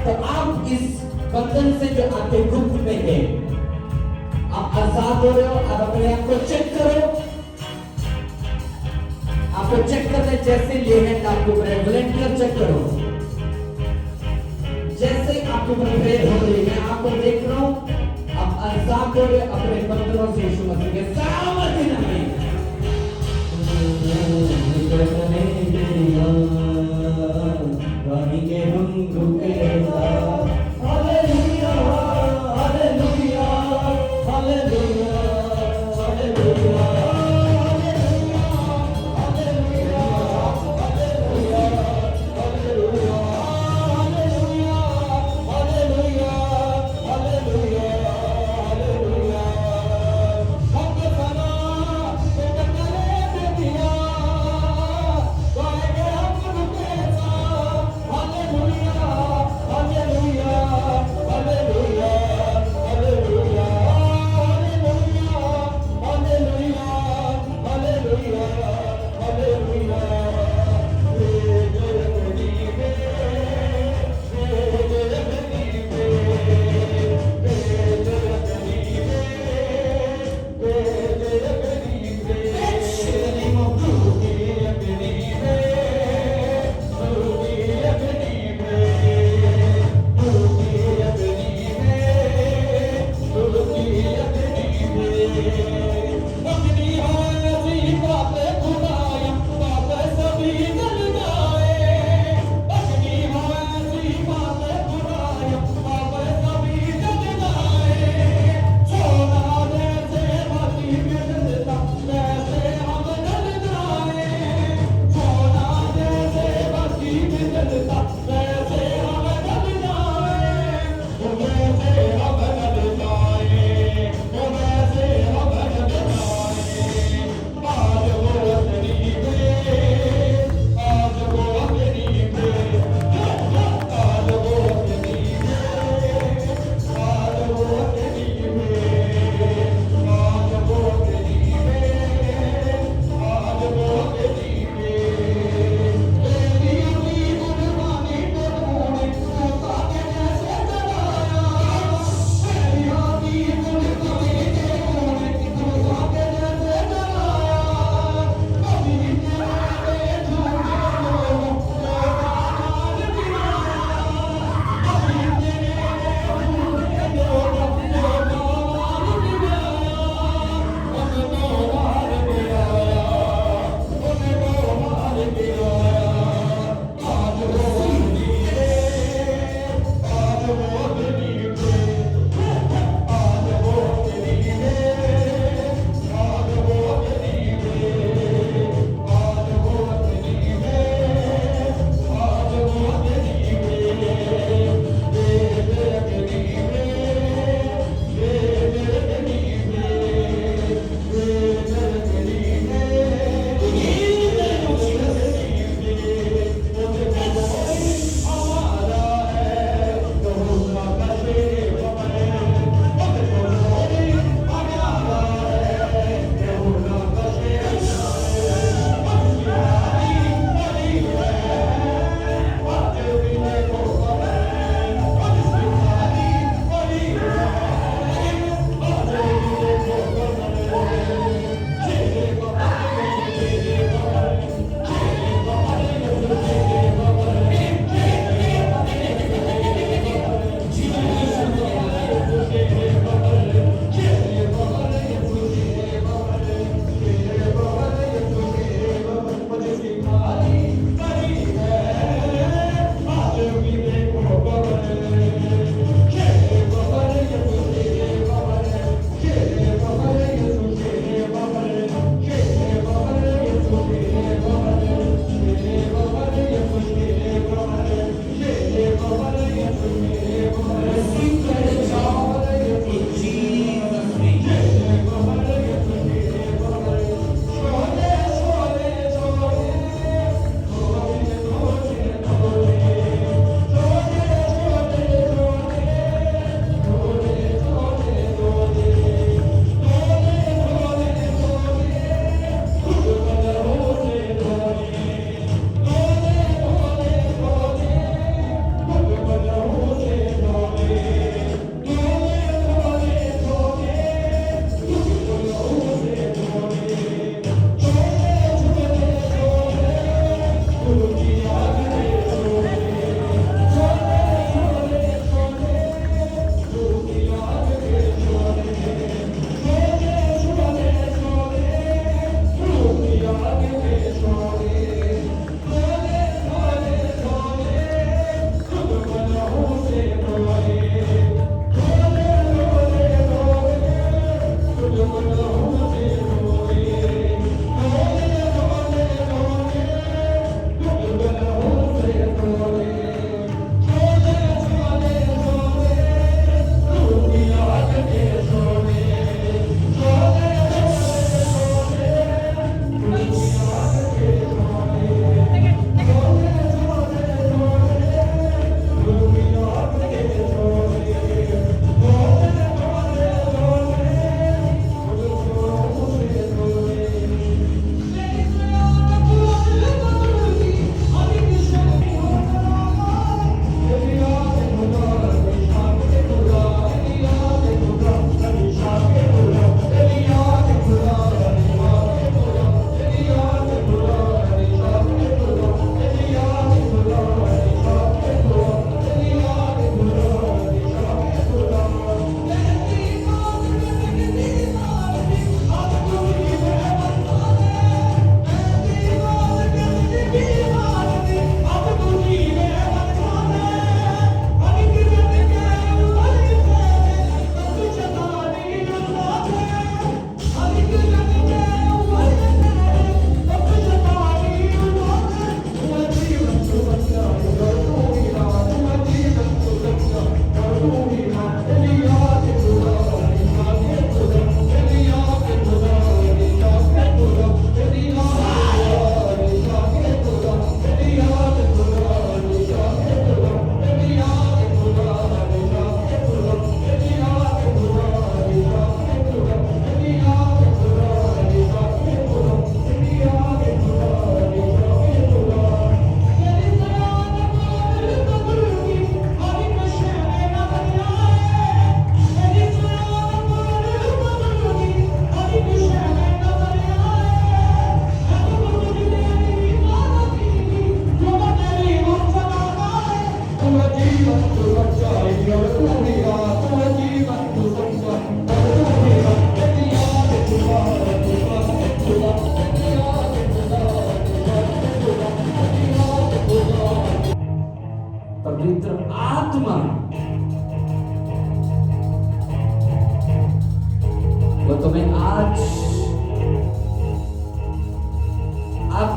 Speaker 1: तो आप इस बंधन से जो आपके गुप्त में है, आप आजाद हो रहे हो। आप अपने आप को चेक करो, आपको चेक करने जैसे लिए हैं आपके ऊपर वॉलंटियर चेक करो, जैसे आपके ऊपर प्रेयर हो रही है, आपको देख रहा हूं आप आजाद हो रहे अपने बंधनों से यीशु मसीह के सामर्थ्य नाम में। के हम रुके हालेलुया हालेलुया हालेलुया हालेलुया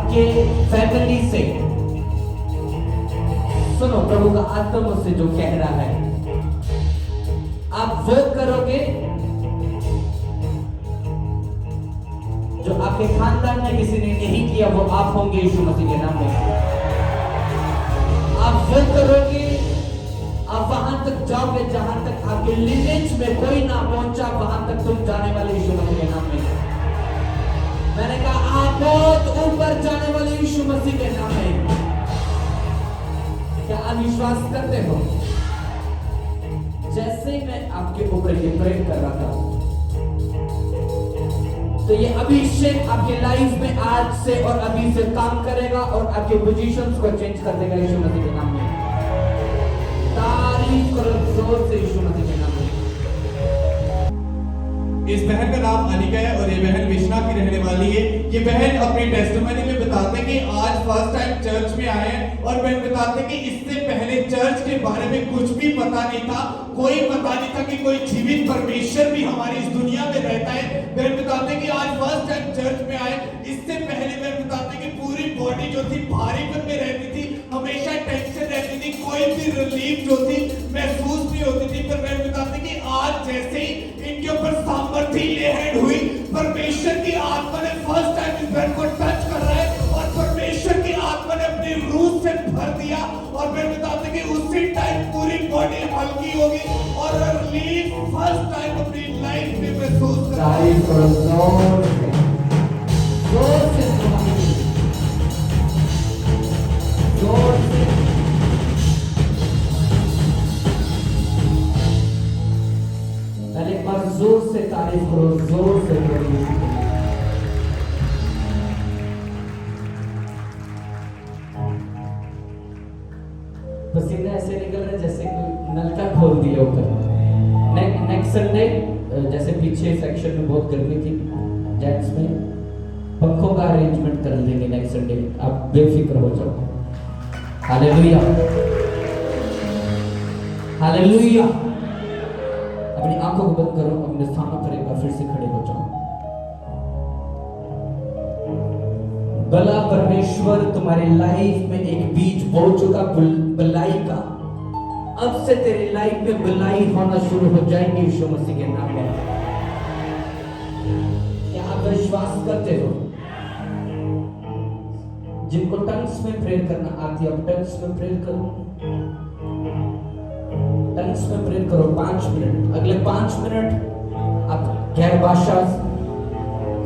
Speaker 1: आपके फैमिली से। सुनो, प्रभु का आत्मा मुझसे जो कह रहा है, आप वो करोगे जो आपके खानदान में किसी ने नहीं किया, वो आप होंगे यीशु मसीह के नाम में। आप वो करोगे, आप वहां तक जाओगे जहां तक आपके लिनेज में कोई ना पहुंचा, वहां तक तुम जाने वाले यीशु मसीह के नाम में। मैंने कहा आप बहुत ऊपर जाने वाले यीशु मसीह के नाम में। क्या आप विश्वास करते हो? जैसे ही मैं आपके ऊपर ये प्रेयर कर रहा था, तो ये अभिषेक आपके लाइफ में आज से और अभी से काम करेगा और आपके पोजीशंस को चेंज कर देगा यीशु मसीह के नाम में। तारीफ करो जोर से यीशु मसीह के नाम में।
Speaker 2: इस बहन का नाम अनिका है और ये बहन विश्ना की रहने वाली है। ये बहन अपनी टेस्टिमनी में बताते कि आज फर्स्ट टाइम चर्च में आए हैं और बहन बताते कि इससे पहले चर्च के बारे में कुछ भी पता नहीं था, कोई पता नहीं था कि कोई जीवित परमेश्वर भी हमारी इस दुनिया में रहता है। बहन बताते कि आज फर्स्ट टाइम चर्च में आए। इससे पहले बहन बताते कि पूरी बॉडी जो थी भारीपन में रहती थी, हमेशा टेंशन रहती थी, कोई भी रिलीफ जो थी महसूस नहीं होती थी। पर बहन बताते कि आज जैसे ही इनके ऊपर सामर्थ्य लहर हुई, परमेश्वर की आत्मा ने फर्स्ट टाइम इस बहन को टच कर रहा है और परमेश्वर की आत्मा ने अपनी रूह से भर दिया। और बहन बताते कि उसी टाइम पूरी बॉडी हल्की होगी और रिलीफ फर्स्ट टाइम अपनी लाइफ में महसूस कर रहा है।
Speaker 1: पहले एक बार जोर से तारीफ करो, जोर से करो। पसीना ऐसे निकल रहा है जैसे कोई नलका खोल दिया ऊपर। नेक्स्ट संडे जैसे पीछे सेक्शन में बहुत गर्मी थी, जेंट्स में पंखों का अरेंजमेंट कर लेंगे नेक्स्ट संडे, आप बेफिक्र हो जाओ। Hallelujah, hallelujah. अपनी आंखों को बंद करो, अपने स्थानों पर एक बार फिर से खड़े हो जाओ। भला परमेश्वर तुम्हारी लाइफ में एक बीज बो चुका भलाई का, अब से तेरी लाइफ में भलाई होना शुरू हो जाएगी यीशु मसीह के नाम में। क्या आप विश्वास करते हो? जिनको टंग्स में प्रेयर करना आती है, अब टंग्स में प्रेयर करो। टंग्स में प्रेयर करो 5 मिनट। अगले 5 मिनट आप गैर भाषा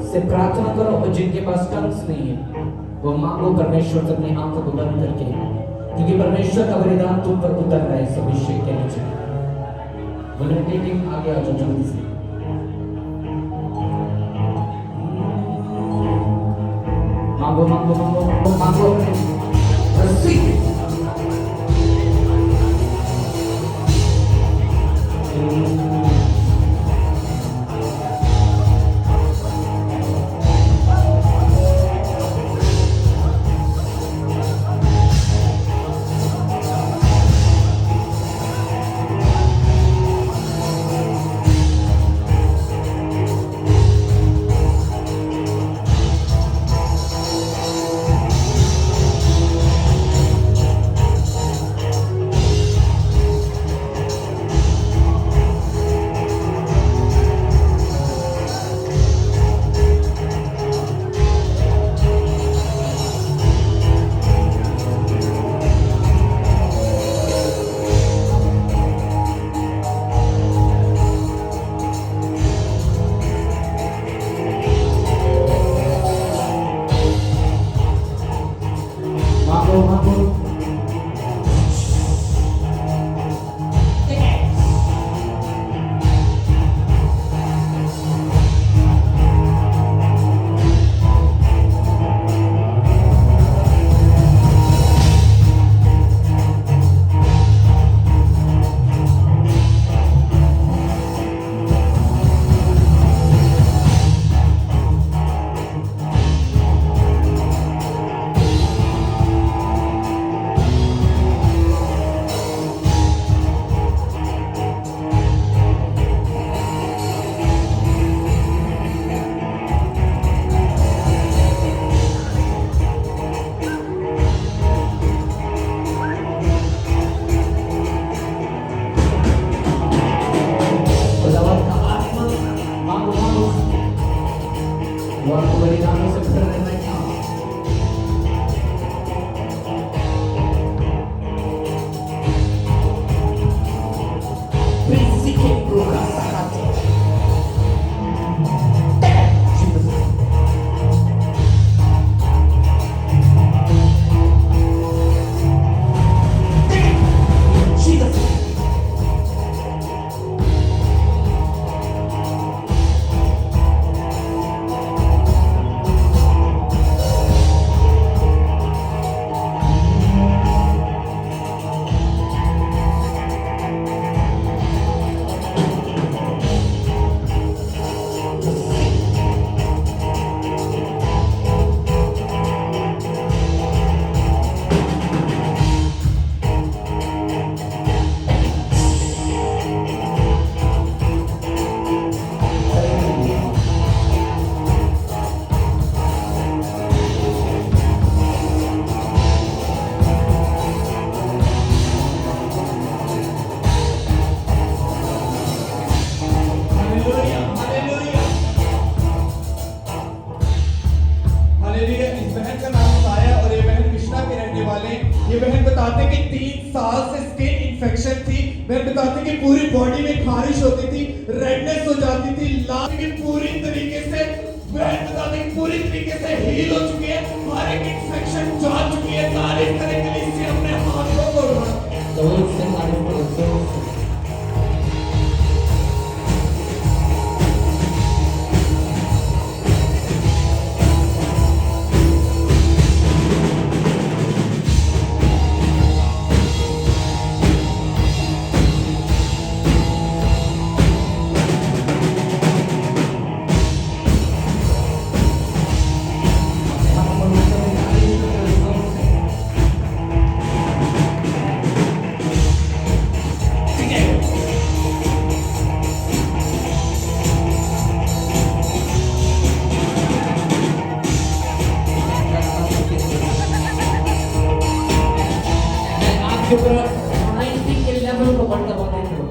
Speaker 1: से प्रार्थना करो और जिनके पास टंग्स नहीं है वो मांगो परमेश्वर से अपनी आंखों को बंद करके, क्योंकि परमेश्वर का वरदान तुम पर उतर रहा है इस अभिषेक के नीचे। वॉलंटियरिंग आगे आ जाओ जल्दी से। मांगो मांगो मांगो मांगो मांगो।
Speaker 2: ये बहन बताते कि 3 साल से स्किन इन्फेक्शन थी। बहन बताते कि पूरी बॉडी में खारिश होती थी, रेडनेस हो जाती थी, लाल की पूरी तरीके से बहन बताते कि पूरी तरीके से हील हो चुकी है, हर एक इन्फेक्शन जा चुकी है। तारीफ करेंगे इससे अपने हाथों को
Speaker 1: तो उससे तारीफ करो, जोर से। के ऊपर 90 के लेवल को बढ़ता हुआ देख लो।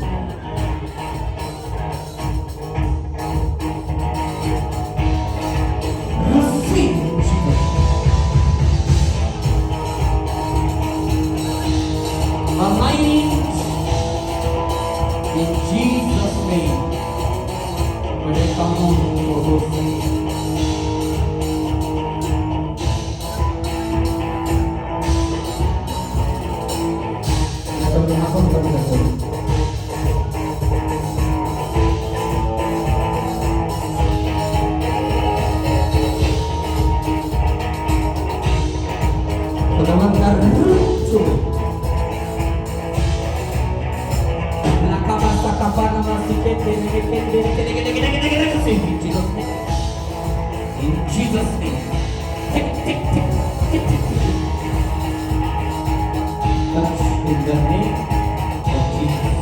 Speaker 1: In Jesus' name, बड़े कामों को हो In Jesus' name. Tick, tick, tick, tick, tick, tick. Touch in the name of Jesus.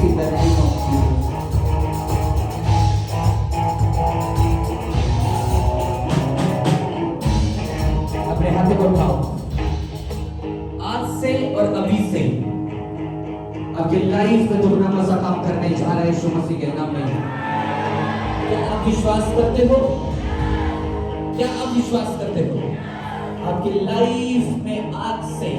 Speaker 1: In the name of Jesus. अपने हाथों को उठाओ। आज से और अभी से आपकी लाइफ में दुगना मजा काम करने जा रहा है यीशु मसीह के नाम में। क्या आप विश्वास करते हो? क्या आप विश्वास करते हो? आपकी लाइफ में आज से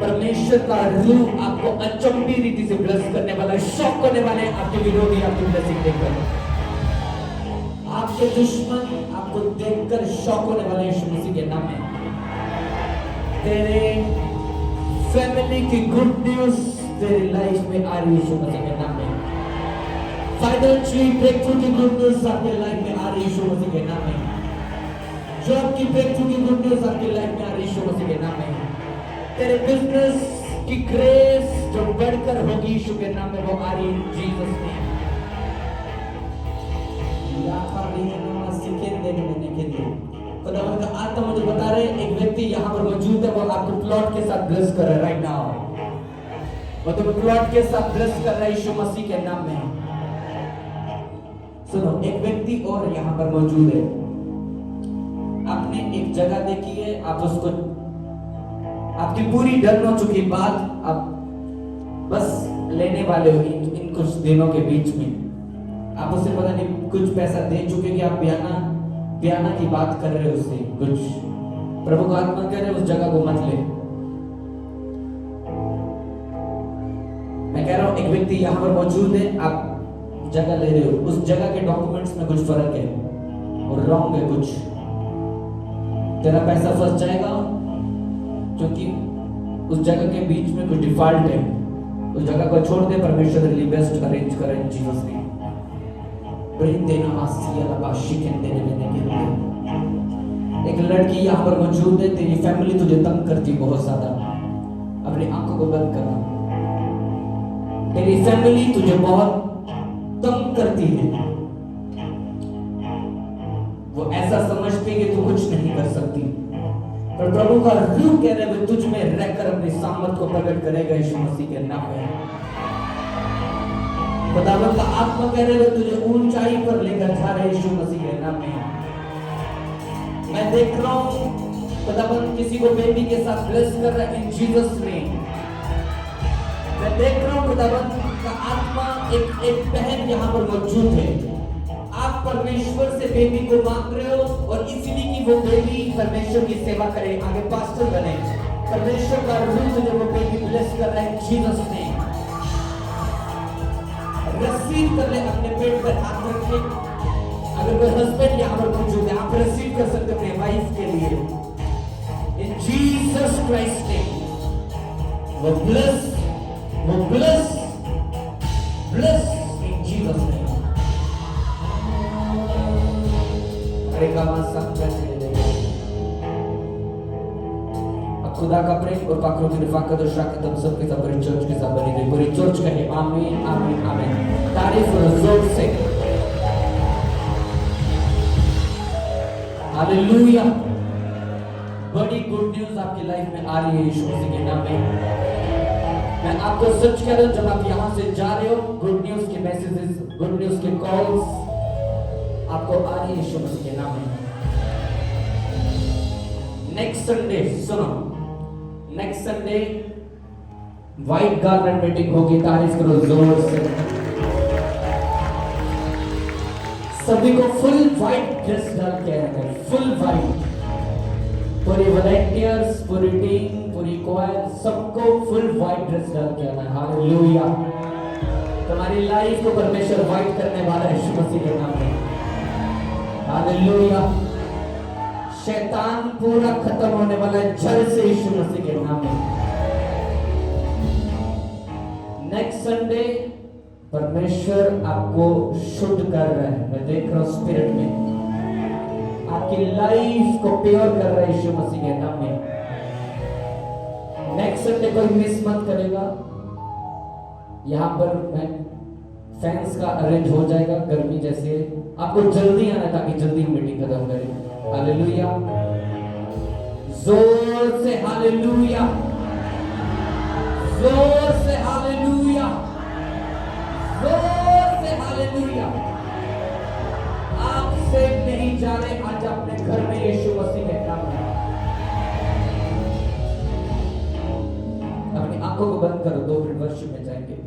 Speaker 1: परमेश्वर का रूह आपको अचंभी रीति से ब्लेस करने वाला है, शॉक करने वाले आपके विरोधी आपकी ब्लेसिंग देखकर, आपके दुश्मन आपको देखकर शॉक होने वाले यीशु मसीह के नाम में। तेरे फैमिली की गुड न्यूज तेरी लाइफ में आ रही है यीशु मसीह के नाम में। फाइनेंशियली ब्रेकथ्रू की गुड न्यूज आपके लाइफ में आ रही है यीशु मसीह के नाम में। जॉब की ब्रेकथ्रू की गुड न्यूज आपकी लाइफ में आ रही है यीशु मसीह के नाम में। तेरे बिजनेस की ग्रेस जो बढ़कर होगी यीशु के नाम में वो आ रही है जीसस नेम। खुदावंद का आत्मा मुझे बता रहे एक व्यक्ति यहाँ पर मौजूद है, वो आपको प्लॉट के साथ ब्लेस कर रहा है राइट नाउ। वो तुम्हें प्लॉट के साथ ब्लेस कर रहा है यीशु मसीह के नाम में। सुनो, एक व्यक्ति और यहाँ पर मौजूद है। आपने एक जगह देखी है, आप उसको आपकी पूरी डन हो चुकी बात आप बस लेने वाले हो इन कुछ दिनों के बीच में। आप उससे पता नहीं कुछ पैसा दे चुके कि आप बयाना की बात कर रहे हो उससे कुछ। प्रभु का आत्मा कह रहे उस जगह को मत ले। मैं कह रहा हूं एक व्यक्ति यहाँ पर मौजूद है, आप जगह ले रहे हो, उस जगह के डॉक्यूमेंट्स में कुछ फर्क है और रॉन्ग है कुछ। तेरा पैसा फंस जाएगा क्योंकि उस जगह के बीच में कुछ डिफॉल्ट है। उस जगह को छोड़ दे, परमेश्वर तेरे लिए बेस्ट अरेंज करे इन जीसस नेम। एक लड़की यहाँ पर मौजूद है, तेरी फैमिली तुझे तंग करती बहुत ज्यादा। अपनी आंखों को बंद करना। तेरी फैमिली तुझे बहुत तंग करती है। वो ऐसा समझती है कि तू कुछ नहीं कर सकती। और प्रभु का रूह कह रहे हुए तुझ में रहकर अपनी सामर्थ को प्रकट करेगा यीशु मसीह के नाम में। खुदावंद का आत्मा कह रहे हुए तुझे ऊंचाई पर लेकर जा रहे यीशु मसीह के नाम में। मैं देख रहा हूं खुदावंद किसी को बेबी के साथ ब्लेस कर रहा है इन जीसस नेम। मैं देख रहा हूं खुदावंद का आत्मा एक बहन यहाँ पर मौजूद है। आप परमेश्वर से बेबी को मांग रहे हो और इसलिए कि वो बेबी परमेश्वर की सेवा करे, आगे पास्टर बने। परमेश्वर का रूह तुझे वो बेबी ब्लेस कर रहा है जीसस नेम। रिसीव कर ले, अपने पेट पर हाथ रख के। अगर कोई हस्बैंड यहाँ पर मौजूद है आप रिसीव कर सकते हो अपने वाइफ के लिए इन जीसस क्राइस्ट नेम। वो ब्लेस इन जीसस नेम। अरे खुदा का प्रेम और पाकों की रिफाकत और शराकत हम सबके साथ पूरी चर्च के साथ बनी रही। पूरी चर्च कहे आमीन आमीन आमीन। तारीफ और जोर से हालेलुया। बड़ी गुड न्यूज आपकी लाइफ में आ रही है यीशु मसीह के नाम में। मैं आपको सच कह रहा हूं, जब आप यहां से जा रहे हो गुड न्यूज के मैसेजेस, गुड न्यूज के कॉल्स आपको आ रही है यीशु मसीह के नाम में। नेक्स्ट संडे सुनो, next Sunday white garment meeting होगी। तारीफ करो जोर से। सभी को फुल व्हाइट ड्रेस डाल के आना है, फुल व्हाइट। पूरी वॉलंटियर्स, पूरी टीम, पूरी क्वायर, सबको फुल व्हाइट ड्रेस डाल के आना है। हालेलुया। तुम्हारी लाइफ को परमेश्वर व्हाइट करने वाला है यीशु मसीह के नाम में। हालेलुया। शैतान पूरा खत्म होने वाला है जड़ से यीशु मसीह के नाम में। नेक्स्ट संडे परमेश्वर आपको शुद्ध कर रहा है। मैं देख रहा हूं स्पिरिट में आपकी लाइफ को प्योर कर रहा है यीशु मसीह के नाम में। नेक्स्ट संडे कोई मिस मत करेगा। यहाँ पर फैंस का अरेंज हो जाएगा, गर्मी जैसे आपको जल्दी आना ताकि जल्दी मीटिंग खत्म करें। हालेलुया। जोर से हालेलुया, जोर से हालेलुया, जोर से हालेलुया। आप सेव नहीं जा रहे आज अपने घर में यीशु मसीह के नाम में। अपनी आंखों को बंद करो, 2 मिनट वर्शिप में जाएंगे।